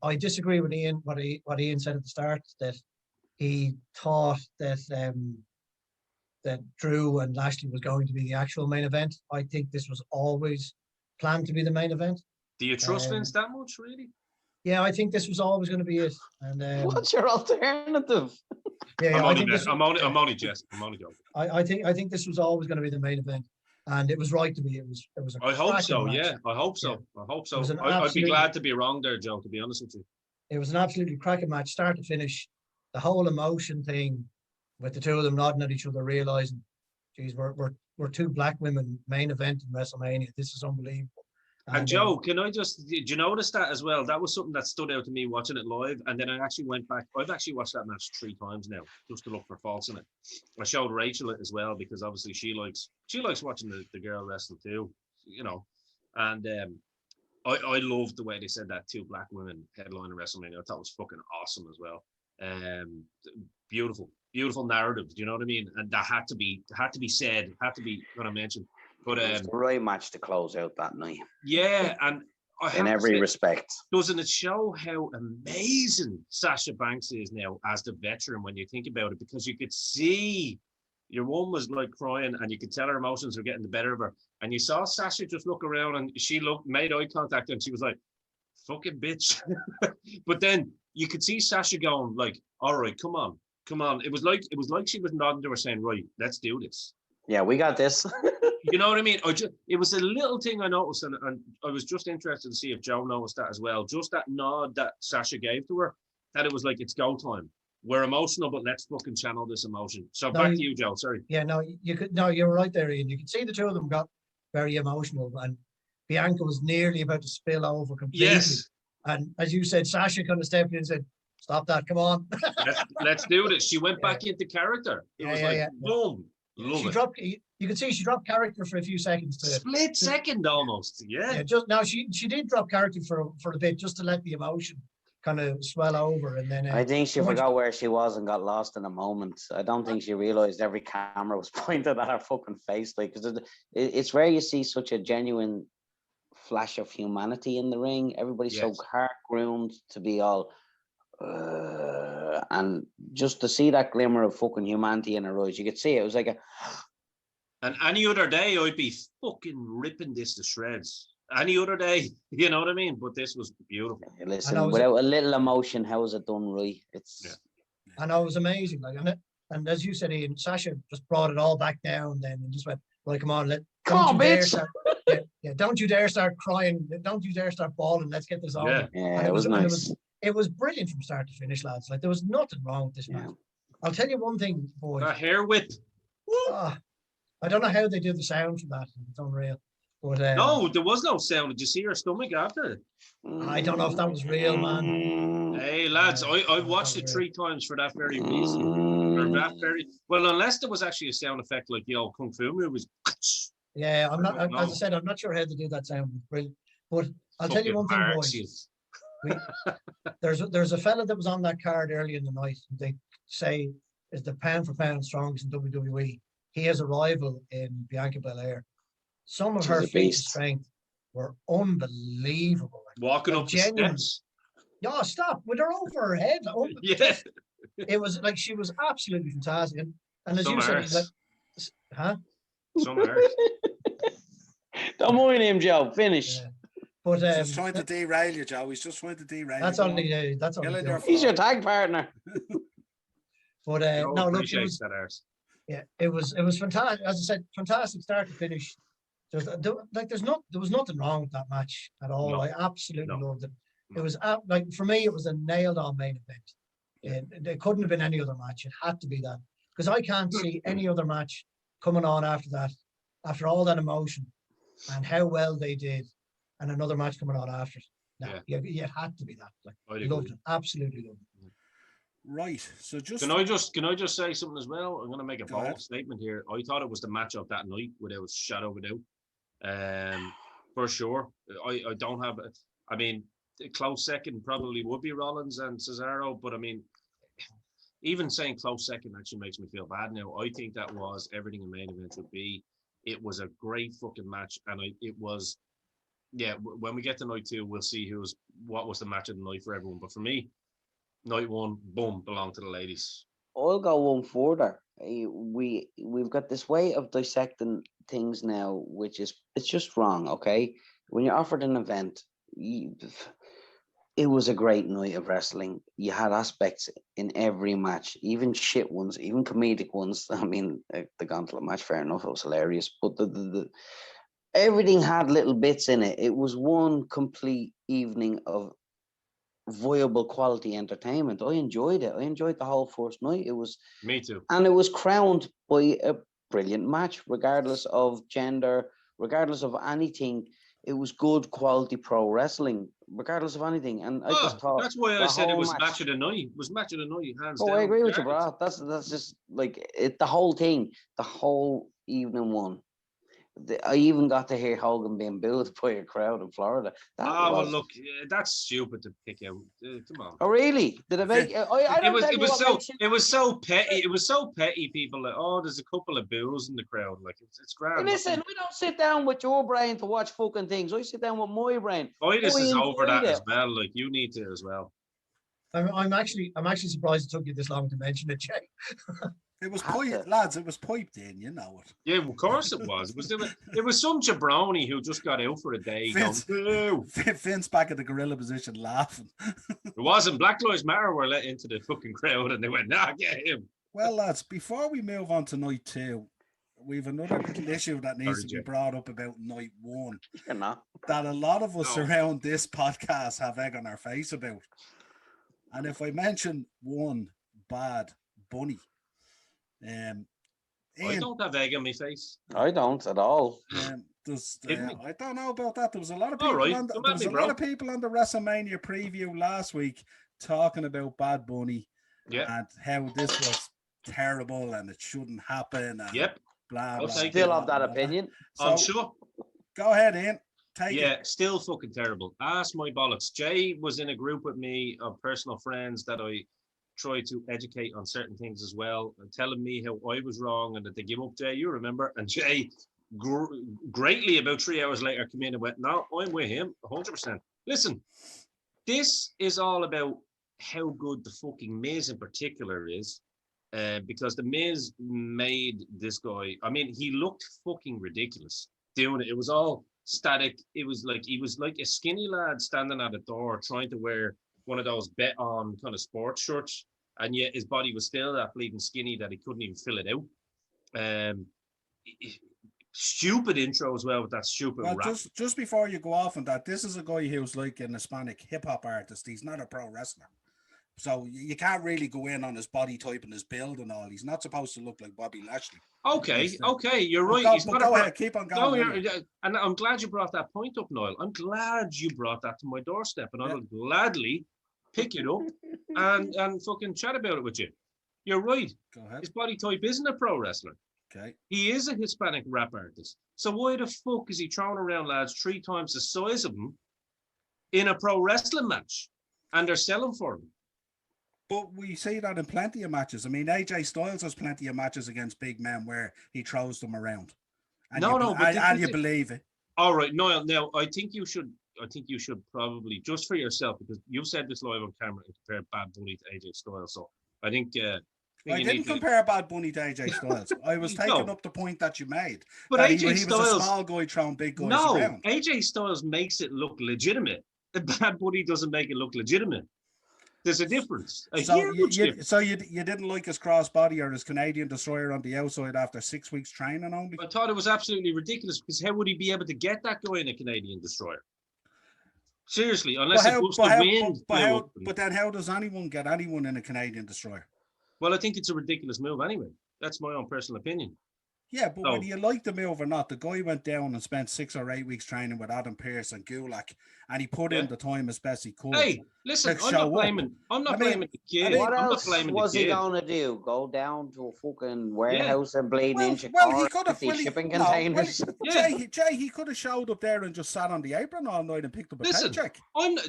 I disagree with Ian, what Ian said at the start, that he thought that that Drew and Lashley was going to be the actual main event. I think this was always planned to be the main event. Do you trust Vince that much, really? Yeah, I think this was always going to be it. And what's your alternative? Yeah, I'm only joking. I think this was always going to be the main event. And it was right to be. It was. I hope so. Match. Yeah, I hope so. Yeah. I hope so. I'd be glad to be wrong there, Joe. To be honest with you, it was an absolutely cracking match, start to finish. The whole emotion thing, with the two of them nodding at each other, realizing, "Geez, we're 2 black women main event in WrestleMania. This is unbelievable." And Joe, did you notice that as well? That was something that stood out to me watching it live. And then I actually went back. I've actually watched that match 3 times now, just to look for faults in it. I showed Rachel it as well, because obviously she likes watching the girl wrestle too, And I loved the way they said that 2 black women headlining WrestleMania. I thought it was fucking awesome as well. Beautiful narrative. Do you know what I mean? And that had to be said, had to be kind of mentioned. But it was the right match to close out that night. Yeah, and in every respect. Doesn't it show how amazing Sasha Banks is now as the veteran when you think about it? Because you could see your one was like crying, and you could tell her emotions were getting the better of her. And you saw Sasha just look around, and she made eye contact, and she was like, "Fucking bitch." But then you could see Sasha going like, "All right, come on." It was like she was nodding to her saying, "Right, let's do this." Yeah, we got this. You know what I mean? It was a little thing I noticed, and I was just interested to see if Joe noticed that as well. Just that nod that Sasha gave to her, that it was like, it's go time. We're emotional, but let's fucking channel this emotion. So back to you, Joe. Sorry. Yeah, no, you're right there, Ian. You could see the two of them got very emotional, and Bianca was nearly about to spill over completely. Yes. And as you said, Sasha kind of stepped in and said, "Stop that! Come on." let's do this. She went back into character. It was boom. Love she it. dropped. You could see she dropped character for a few seconds. Split second almost. Yeah. Just now, she did drop character for a bit, just to let the emotion kind of swell over, and then I think she forgot where she was and got lost in a moment. I don't think she realized every camera was pointed at her fucking face, like, because it's rare you see such a genuine flash of humanity in the ring. Everybody's so heart-groomed to be all and just to see that glimmer of fucking humanity in her eyes, you could see it was like and any other day I'd be fucking ripping this to shreds. Any other day, you know what I mean? But this was beautiful. Listen, without a little emotion, how is it done right? I know, it was amazing. Like, and as you said, Ian, Sasha just brought it all back down then and just went, "Right, come on, bitch. Don't you dare start crying. Don't you dare start bawling. Let's get this on." Yeah, it was nice. It was brilliant from start to finish, lads. Like, there was nothing wrong with this match. I'll tell you one thing, boys. A hair whip. I don't know how they do the sound from that. It's unreal. But no, there was no sound. Did you see her stomach after? I don't know if that was real, man. Hey, lads, I watched it 3 times for that very reason. Well, unless there was actually a sound effect like the old Kung Fu movies. Yeah, I'm not. As I said, I'm not sure how to do that sound. Brilliant. But I'll tell you one thing, boys. There's a fella that was on that card early in the night. They say is the pound for pound strongest in WWE. He has a rival in Bianca Belair. Some of her feats of strength were unbelievable. Walking up the steps. No, stop. With her over her head. It was like she was absolutely fantastic. And as you said, it was like, Some hurts. Don't mind him, Joe. Finish. Yeah. But he's just trying to derail you, Joe. He's just trying to derail that's you. That's only. He's your tag partner. But no, look, it was fantastic. As I said, fantastic start to finish. There was nothing wrong with that match at all. No. I absolutely loved it. It was like, for me, it was a nailed on main event. It couldn't have been any other match. It had to be that, because I can't see any other match coming on after that, after all that emotion and how well they did, and another match coming on after it. No, it had to be that. Like, I loved it. Absolutely loved it. Right. So can I just say something as well? I'm going to make a bold statement here. I thought it was the match of that night without a shadow of a doubt. For sure. I don't have it. I mean, a close second probably would be Rollins and Cesaro, but I mean, even saying close second actually makes me feel bad now. I think that was everything a main event would be. It was a great fucking match, and it was. Yeah, when we get to night 2, we'll see what was the match of the night for everyone. But for me, night 1, boom, belonged to the ladies. I'll go one further. We've got this way of dissecting things now, which is, it's just wrong. Okay, when you're offered an event, it was a great night of wrestling. You had aspects in every match, even shit ones, even comedic ones. I mean, the gauntlet match, fair enough, it was hilarious, but the everything had little bits in it. It was one complete evening of viable quality entertainment. I enjoyed it. I enjoyed the whole first night. It was me too, and it was crowned by a brilliant match, regardless of gender, regardless of anything. It was good quality pro wrestling, regardless of anything. And I just thought that's why I said it was match of the night. It was match of the night, hands down. I agree with you, bro. That's just like it. The whole thing, the whole evening one. I even got to hear Hogan being booed by a crowd in Florida. Well, look, that's stupid to pick out. Come on. Oh, really? Did it make? It was so petty. It was so petty. People like, there's a couple of boos in the crowd. Like it's grand. Listen, we don't sit down with your brain to watch fucking things. I sit down with my brain. This is over that as well. Like, you need to as well. I'm actually surprised it took you this long to mention it, Jay. It was piped, lads. It was piped in, you know it. Yeah, of course it was. It was some jabroni who just got out for a day. Vince back at the gorilla position, laughing. It wasn't. Black Lives Matter were let into the fucking crowd, and they went, "Nah, get him." Well, lads, before we move on to night 2, we've another little issue that needs to be Jay. brought up about night one. You're not. That a lot of us No. around this podcast have egg on our face about. And if I mention one Bad Bunny, I Ian, don't have egg on my face. I don't at all. Didn't we? I don't know about that. There was a lot of All people right, on the, come there at was me, a bro. lot of people on the WrestleMania preview last week talking about Bad Bunny Yeah. and how this was terrible and it shouldn't happen. And Yep. blah I'll blah. take Still blah, have that blah. opinion. So I'm sure. go ahead, Ian. Take Yeah, it. still fucking terrible. Ask my bollocks. Jay was in a group with me of personal friends that I try to educate on certain things as well, and telling me how I was wrong and that they give up. Jay, you remember? And Jay, greatly about 3 hours later, came in and went, "No, I'm with him, 100%." Listen, this is all about how good the fucking Miz in particular is, because the Miz made this guy. I mean, he looked fucking ridiculous doing it. It was all static. He was like a skinny lad standing at a door trying to wear one of those bet on kind of sports shirts, and yet his body was still that bleeding skinny that he couldn't even fill it out. Stupid intro as well with that stupid Well, rap. just before you go off on that, this is a guy who's like an Hispanic hip hop artist. He's not a pro wrestler. So you can't really go in on his body type and his build and all. He's not supposed to look like Bobby Lashley. Okay, you're right. Go, He's not a pro- ahead, keep on No, going. and I'm glad you brought that point up, Niall. I'm glad you brought that to my doorstep, and I will gladly pick it up and fucking chat about it with you. You're right. Go ahead. His body type isn't a pro wrestler. Okay. He is a Hispanic rap artist. So why the fuck is he throwing around lads 3 times the size of him in a pro wrestling match? And they're selling for him. But we see that in plenty of matches. I mean, AJ Styles has plenty of matches against big men where he throws them around. And you believe it. All right, Niall. Now, I think you should probably, just for yourself, because you've said this live on camera, and compare Bad Bunny to AJ Styles. So I think I didn't compare Bad Bunny to AJ Styles. I was taking up the point that you made. But that AJ he was Styles, a small guy throwing big guys around. AJ Styles makes it look legitimate. The Bad Bunny doesn't make it look legitimate. There's a difference. So you didn't like his crossbody or his Canadian destroyer on the outside after 6 weeks training only? I thought it was absolutely ridiculous, because how would he be able to get that guy in a Canadian destroyer? Seriously, unless but then how does anyone get anyone in a Canadian destroyer? Well, I think it's a ridiculous move anyway. That's my own personal opinion. Yeah, but whether you like the move or not, the guy went down and spent 6 or 8 weeks training with Adam Pearce and Gulak, and he put in the time as best he could. Hey, listen, I'm not blaming the kid. What else was he kid. going to do? Go down to a fucking warehouse and bleeding in Chicago? Well, he could have shipping containers. Jay, he could have showed up there and just sat on the apron all night and picked up a paycheck.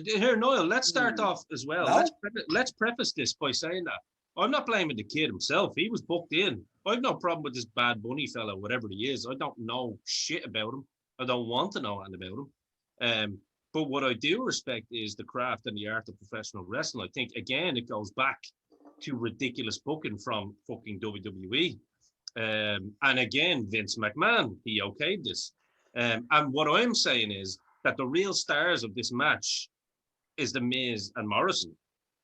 Here, Niall. Let's start off as well. No? Let's preface this by saying that I'm not blaming the kid himself. He was booked in. I've no problem with this Bad Bunny fella, whatever he is. I don't know shit about him. I don't want to know anything about him. But what I do respect is the craft and the art of professional wrestling. I think, again, it goes back to ridiculous booking from fucking WWE. And again, Vince McMahon, he okayed this. And what I'm saying is that the real stars of this match is The Miz and Morrison.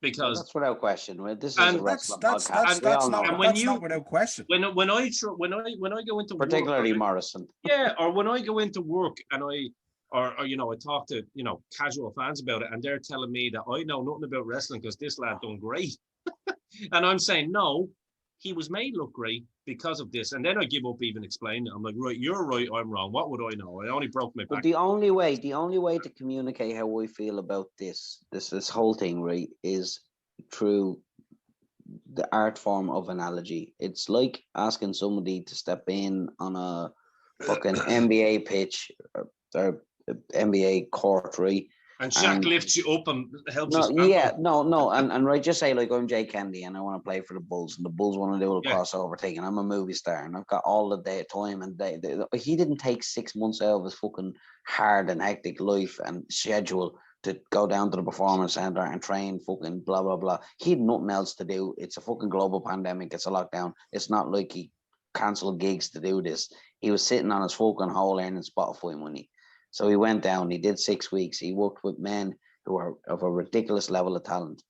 Because that's without question. This is a wrestling podcast. That's not without question. When I go into particularly work, Morrison, or when I go into work and I talk to casual fans about it, and they're telling me that I know nothing about wrestling because this lad done great, and I'm saying no, he was made look great because of this, and then I give up even explaining it. I'm like, right, you're right, I'm wrong. What would I know? I only broke my back. But the only way to communicate how we feel about this whole thing, right, is through the art form of analogy. It's like asking somebody to step in on a fucking NBA pitch or NBA court, right? And Shaq lifts you up and helps you. And right, just say like I'm Jay Kennedy and I want to play for the Bulls, and the Bulls want to do a crossover thing, and I'm a movie star and I've got all the day time and day. He didn't take 6 months out of his fucking hard and hectic life and schedule to go down to the performance center and train fucking blah blah blah. He had nothing else to do. It's a fucking global pandemic. It's a lockdown. It's not like he cancelled gigs to do this. He was sitting on his fucking hole earning Spotify money. So he went down, he did 6 weeks. He worked with men who are of a ridiculous level of talent.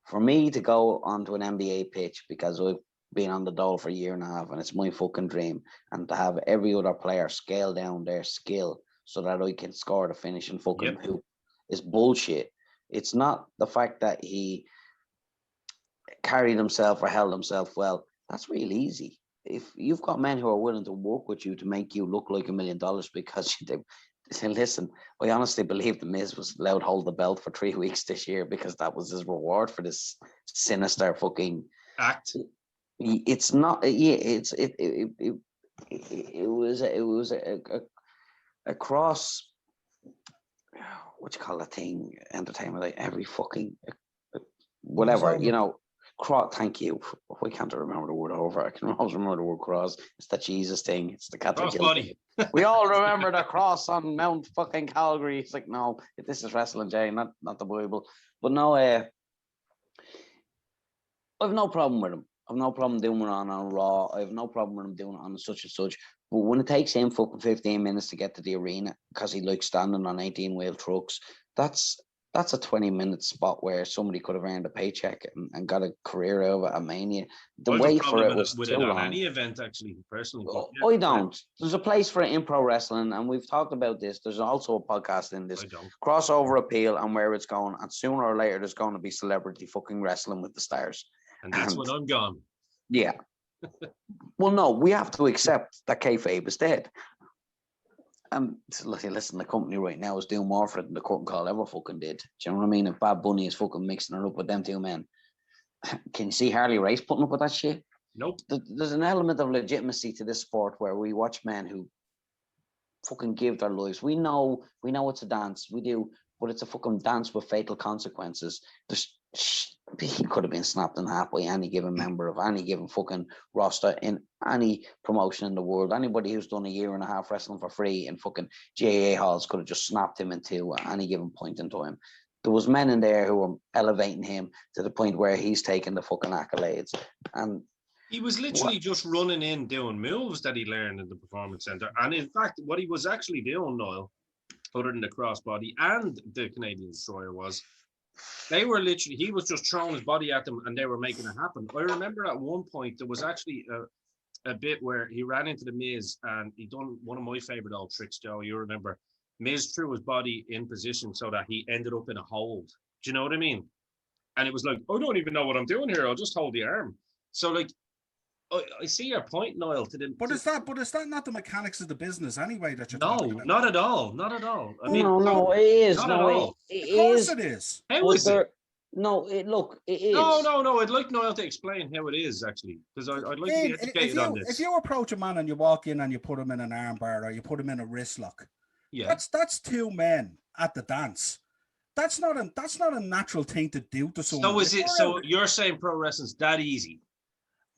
For me to go onto an NBA pitch, because I've been on the dole for a year and a half, and it's my fucking dream. And to have every other player scale down their skill so that I can score the finishing fucking hoop is bullshit. It's not the fact that he carried himself or held himself well. That's real easy. If you've got men who are willing to work with you to make you look like $1 million because they listen, I honestly believe the Miz was allowed to hold the belt for 3 weeks this year because that was his reward for this sinister fucking act. It's not. Yeah, it was a cross. What you call that thing? Entertainment, like every fucking whatever, you know. Cross. Thank you. Why can't I remember the word over? I can always remember the word cross. It's the Jesus thing. It's the Catholic body. We all remember the cross on Mount fucking Calvary. It's like, no, this is wrestling, Jay, not the Bible. But no, I've no problem with him. I've no problem doing it on Raw. I have no problem with him doing it on such and such. But when it takes him fucking 15 minutes to get to the arena because he likes standing on 18-wheel trucks, that's a 20-minute spot where somebody could have earned a paycheck and got a career out of it at Mania. The wait for it was too long. Any event, actually, personally. I don't. There's a place for it in pro wrestling, and we've talked about this. There's also a podcast in this crossover appeal and where it's going, and sooner or later there's going to be celebrity fucking wrestling with the stars. And that's when I'm gone. Yeah. Well, no, we have to accept that kayfabe is dead. Listen, the company right now is doing more for it than the curtain call ever fucking did. Do you know what I mean? If Bad Bunny is fucking mixing it up with them two men, can you see Harley Race putting up with that shit? Nope. There's an element of legitimacy to this sport where we watch men who fucking give their lives. We know it's a dance. We do, but it's a fucking dance with fatal consequences. He could have been snapped in half by any given member of any given fucking roster in any promotion in the world. Anybody who's done a year and a half wrestling for free in fucking GAA halls could have just snapped him in two at any given point in time. There was men in there who were elevating him to the point where he's taking the fucking accolades. And he was literally just running in doing moves that he learned in the performance center. And in fact, what he was actually doing, Noel, other than the crossbody and the Canadian Destroyer, was they were literally, he was just throwing his body at them and they were making it happen. I remember at one point there was actually a bit where he ran into the Miz and he done one of my favorite old tricks, Joe. You remember Miz threw his body in position so that he ended up in a hold. Do you know what I mean? And it was like, I don't even know what I'm doing here. I'll just hold the arm. So like, I see your point, Noel. But is that not the mechanics of the business anyway that you're talking about? Not at all. Not at all. I mean, no, it is. Not at all. Of course it is. How is it? No, it is. No. I'd like Noel to explain how it is, actually, because I'd like to be educated on this. If you approach a man and you walk in and you put him in an armbar or you put him in a wrist lock, that's two men at the dance. That's not a natural thing to do to someone. So you're saying pro wrestling's that easy?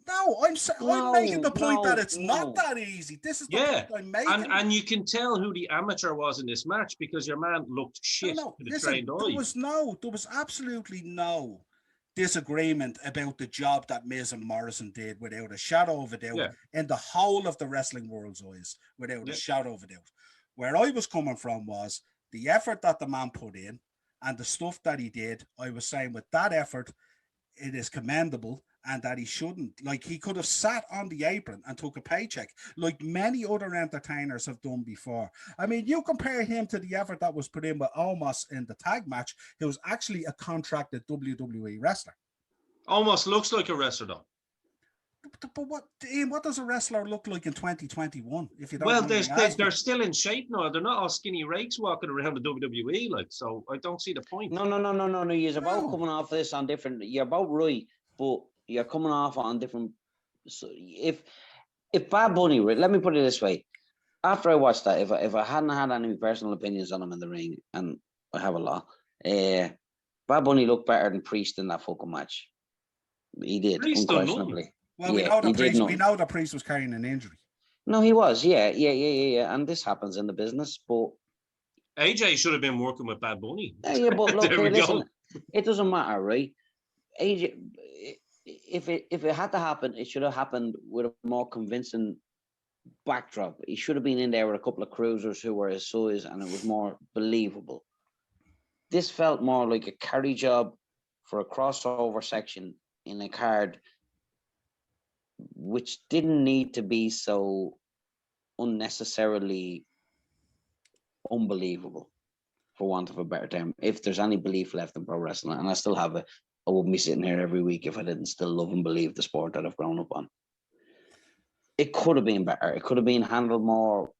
No, I'm making the point that it's not that easy. This is the point I'm making. And you can tell who the amateur was in this match because your man looked shit to the trained eye. There was absolutely no disagreement about the job that Miz and Morrison did without a shadow of a doubt in the whole of the wrestling world's eyes, without a shadow of a doubt. Where I was coming from was the effort that the man put in and the stuff that he did. I was saying with that effort, it is commendable. And that he shouldn't. Like, he could have sat on the apron and took a paycheck, like many other entertainers have done before. I mean, you compare him to the effort that was put in with Omos in the tag match, who was actually a contracted WWE wrestler. Almost looks like a wrestler, though. But what does a wrestler look like in 2021? If you don't, well, they're still in shape now. They're not all skinny rakes walking around the WWE, like. So I don't see the point. No. You're about coming off this on different. You're about right, but you're coming off on different. So if Bad Bunny, let me put it this way: after I watched that, if I hadn't had any personal opinions on him in the ring, and I have a lot, Bad Bunny looked better than Priest in that fucking match. He did, unquestionably. Well, we know the Priest was carrying an injury. No, he was. Yeah. And this happens in the business, but AJ should have been working with Bad Bunny. Yeah, but look, listen, it doesn't matter, right? AJ. If it had to happen, it should have happened with a more convincing backdrop. He should have been in there with a couple of cruisers who were his size, and it was more believable. This felt more like a carry job for a crossover section in a card which didn't need to be so unnecessarily unbelievable, for want of a better term, if there's any belief left in pro wrestling. And I still have it. I wouldn't be sitting here every week if I didn't still love and believe the sport that I've grown up on. It could have been better. It could have been handled more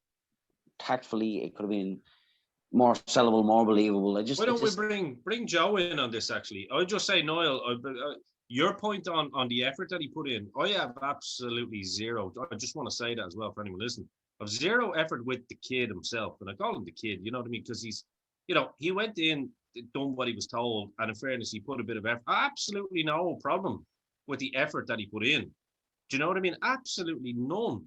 tactfully. It could have been more sellable, more believable. Why don't we bring Joe in on this? Actually, I just say, Niall, your point on the effort that he put in, I have absolutely zero. I just want to say that as well for anyone listening. Of zero effort with the kid himself, and I call him the kid. You know what I mean? Because he's, he went in, done what he was told, and in fairness, he put a bit of effort. Absolutely no problem with the effort that he put in. Do you know what I mean? Absolutely none.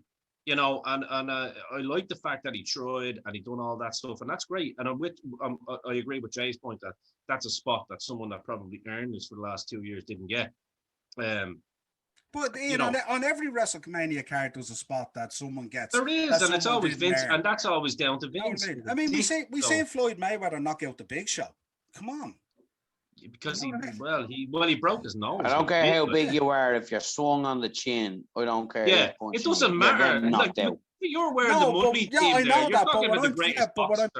And I like the fact that he tried and he done all that stuff, and that's great. And I agree with Jay's point that that's a spot that someone that probably earned this for the last 2 years didn't get. But Ian, on every WrestleMania card, there's a spot that someone gets. There is, and it's always Vince, and that's always down to Vince. I mean, we say Floyd Mayweather knock out the Big Show. Come on. Because he broke his nose. I don't care how big you are. If you're swung on the chin, I don't care. Yeah, it doesn't matter. You're wearing the money team I know there. that, but what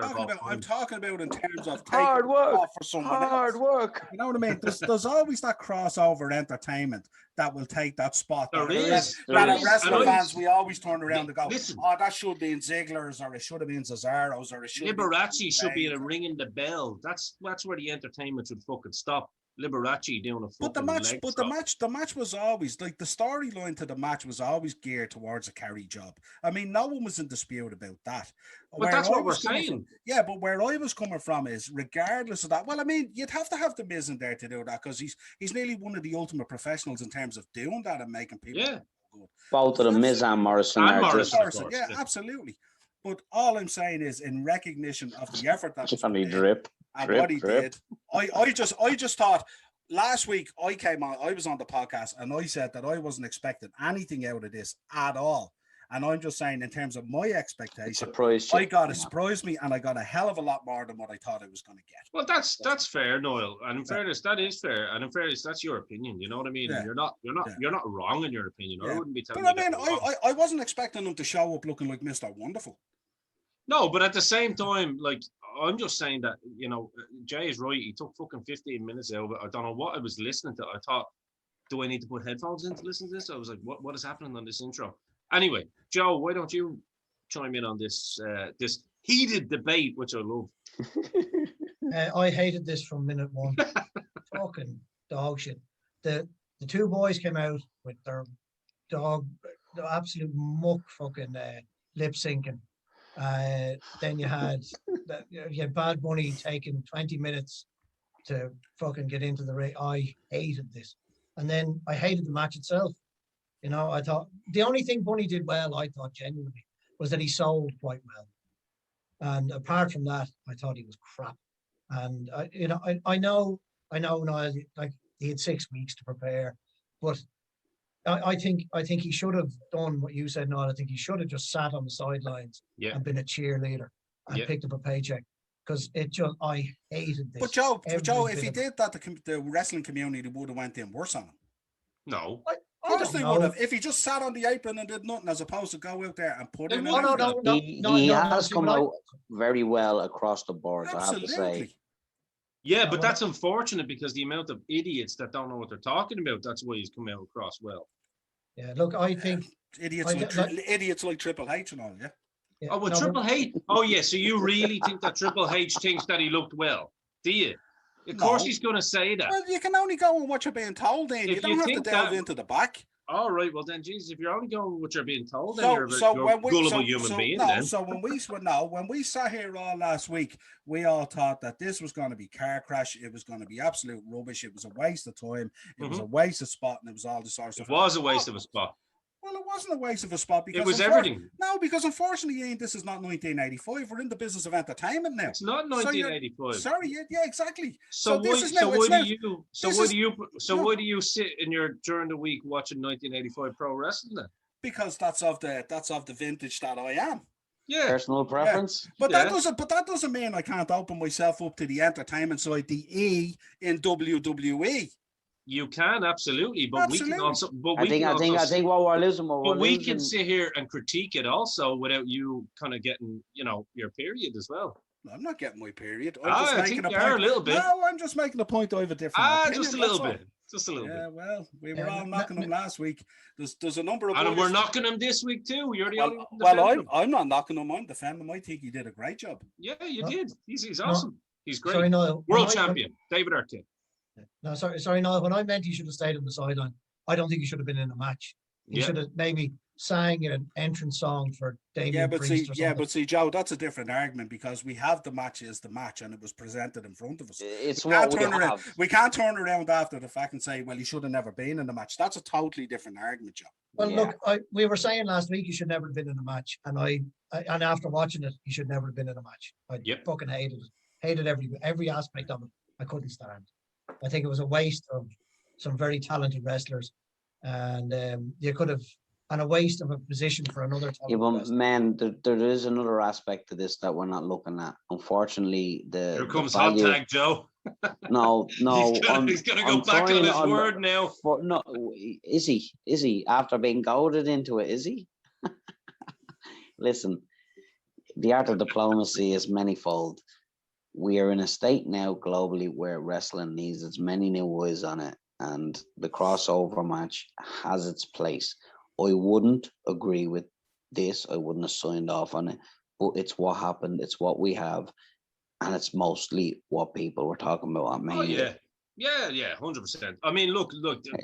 I'm talking about in terms of hard work for someone else. Work. You know what I mean? There's always that crossover entertainment that will take that spot. There is. Wrestling fans, we always turn around and go, that should be in Ziggler's, or it should have been Cesaro's, or it should Liberace should be in a ringing the bell. That's where the entertainment should fucking stop. Liberace doing a fucking the match was always like the storyline to the match was always geared towards a carry job. I mean, no one was in dispute about that. But that's what we're saying. Yeah, but where I was coming from is, regardless of that, well, I mean, you'd have to have the Miz in there to do that, because he's nearly one of the ultimate professionals in terms of doing that and making people good. Both of the Miz and Morrison. Yeah, absolutely. But all I'm saying is, in recognition of the effort that Johnny Drip. And what he did, I just thought last week I was on the podcast and I said that I wasn't expecting anything out of this at all. And I'm just saying, in terms of my expectation, it surprised me, and I got a hell of a lot more than what I thought I was going to get. Well, that's fair, Niall. And in fairness, that is fair. And in fairness, that's your opinion. You know what I mean? Yeah. You're not wrong in your opinion. Yeah. I wouldn't be telling you. But I mean, I wasn't expecting him to show up looking like Mr. Wonderful. No, but at the same time, like, I'm just saying that, Jay is right. He took fucking 15 minutes out of it. I don't know what I was listening to. I thought, do I need to put headphones in to listen to this? I was like, what is happening on this intro? Anyway, Joe, why don't you chime in on this this heated debate, which I love? I hated this from minute one. Fucking dog shit. The two boys came out with their absolute muck fucking lip syncing. Then you had Bad Bunny taking 20 minutes to fucking get into the ring. I hated this. And then I hated the match itself. I thought the only thing Bunny did well, I thought genuinely, was that he sold quite well. And apart from that, I thought he was crap. And I know now, like, he had 6 weeks to prepare, but I think he should have done what you said, Noel. I think he should have just sat on the sidelines and been a cheerleader and picked up a paycheck, because I hated this. But Joe, if he did that, the wrestling community would have went in worse on him. No. Of course they would have. If he just sat on the apron and did nothing, as opposed to go out there and put in. He has come out very well across the board, Absolutely. I have to say. Yeah, but that's unfortunate, because the amount of idiots that don't know what they're talking about, that's why he's come out across well. Yeah, look, I think idiots like Triple H and all, yeah. Oh, well, Triple H. Oh, yeah. So you really think that Triple H thinks that he looked well? Do you? Of course he's going to say that. Well, you can only go on what you're being told, then. You don't have to delve into the back. All right, well then, Jesus, if you're only going with what you're being told, then you're a gullible human being. Then. So when we sat here all last week, we all thought that this was going to be car crash. It was going to be absolute rubbish. It was a waste of time. It was a waste of spot, and it was all this sort of stuff. It was a waste of a spot. Well, it wasn't a waste of a spot, because it was everything. No, because unfortunately, Ian, this is not 1985. We're in the business of entertainment now. It's not 1985. Sorry, yeah, exactly. Why do you sit during the week watching 1985 pro wrestling then? Because that's of the vintage that I am. Yeah, personal preference. Yeah. That doesn't mean I can't open myself up to the entertainment side, the E in WWE. You can absolutely, but we can Absolutely. also. But I we think can I also. think I think what we're losing, But we can sit here and critique it also without you kind of getting, your period as well. I'm not getting my period. I'm just I making think a you are point. a little bit. No, I'm just making a point. I have a different opinion. Just a that's little all. bit. Just a little bit. Yeah, well, we were Yeah, all knocking them last week. There's a number of And boys. we're knocking him this week too. You're the only one. Well, I'm not knocking him. I'm defending him. I think he did a great job. Yeah, you No. did. He's awesome. He's great. Sorry, no. World champion, David Arquette. No, sorry, no. When I meant he should have stayed on the sideline, I don't think he should have been in a match. He should have maybe sang an entrance song for Damien Priest or something. But see, Joe, that's a different argument because we have the match as the match and it was presented in front of us. It's what we have. We can't turn around after the fact and say, well, he should have never been in the match. That's a totally different argument, Joe. Well, look, we were saying last week he should never have been in a match, and and after watching it, he should never have been in a match. I fucking hated it. Hated every aspect of it. I couldn't stand. I think it was a waste of some very talented wrestlers, and you could have, and a waste of a position for another talented wrestler. Man, there is another aspect to this that we're not looking at. Unfortunately, here comes hot tag Joe. No, he's gonna go back on his word now. No, is he after being goaded into it? Is he? Listen, the art of diplomacy is manifold. We are in a state now globally where wrestling needs as many new eyes on it, and the crossover match has its place. I wouldn't agree with this. I wouldn't have signed off on it, but it's what happened. It's what we have, and it's mostly what people were talking about at Mania. Yeah, 100%. I mean, look.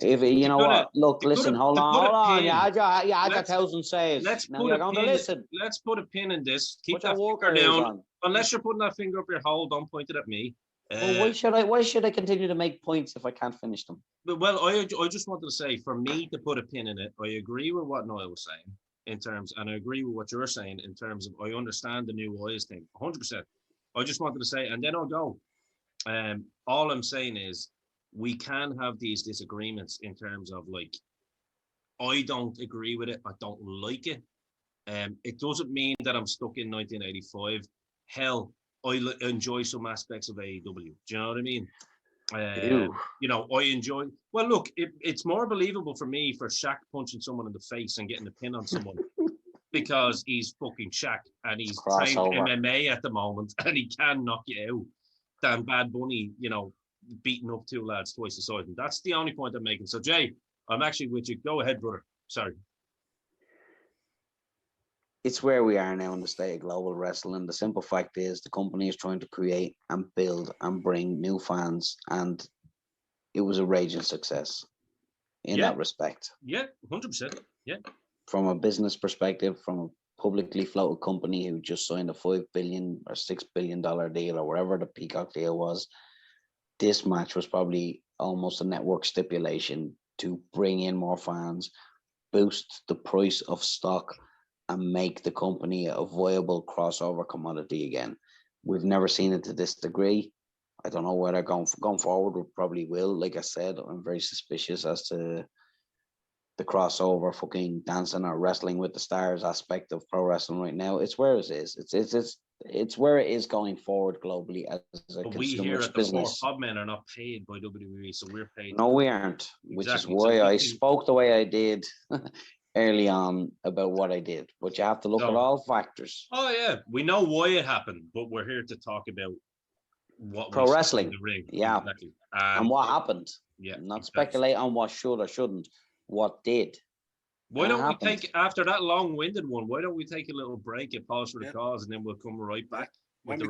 If you know what, look, listen, hold on. Yeah, I got 1,000 says. You're going to listen. Let's put a pin in this. Keep that finger down. Unless you're putting that finger up your hole, don't point it at me. Well, why should I continue to make points if I can't finish them? Well, I just wanted to say, for me to put a pin in it, I agree with what Noel was saying in terms, and I agree with what you're saying in terms of, I understand the new eyes thing, 100%. I just wanted to say, and then I'll go. All I'm saying is, we can have these disagreements in terms of, like, I don't agree with it, I don't like it. It doesn't mean that I'm stuck in 1985. Hell, I enjoy some aspects of AEW. Do you know what I mean? I enjoy. Well, look, it's more believable for me for Shaq punching someone in the face and getting a pin on someone because he's fucking Shaq and he's trained MMA at the moment and he can knock you out than Bad Bunny, beating up two lads twice the size. And that's the only point I'm making. So, Jay, I'm actually with you. Go ahead, brother. Sorry. It's where we are now in the state of global wrestling. The simple fact is the company is trying to create and build and bring new fans, and it was a raging success in that respect. Yeah, 100%. Yeah. From a business perspective, from a publicly floated company who just signed a $5 billion or $6 billion deal or whatever the Peacock deal was, this match was probably almost a network stipulation to bring in more fans, boost the price of stock, and make the company a viable crossover commodity again. We've never seen it to this degree. I don't know whether going forward we probably will. Like I said, I'm very suspicious as to the crossover fucking dancing or wrestling with the stars aspect of pro wrestling right now. It's where it is. It's where it is going forward globally as a but we here at the business. Podmen are not paid by WWE, so we're paid. No, we aren't. Exactly. Which is why I spoke the way I did early on about what I did. But you have to look at all factors. Oh yeah, we know why it happened, but we're here to talk about what pro wrestling. In the ring. Yeah, exactly. And what happened. Yeah, not speculate on what should or shouldn't. What did? Why don't we take, after that long-winded one, why don't we take a little break and pause for the cause, and then we'll come right back?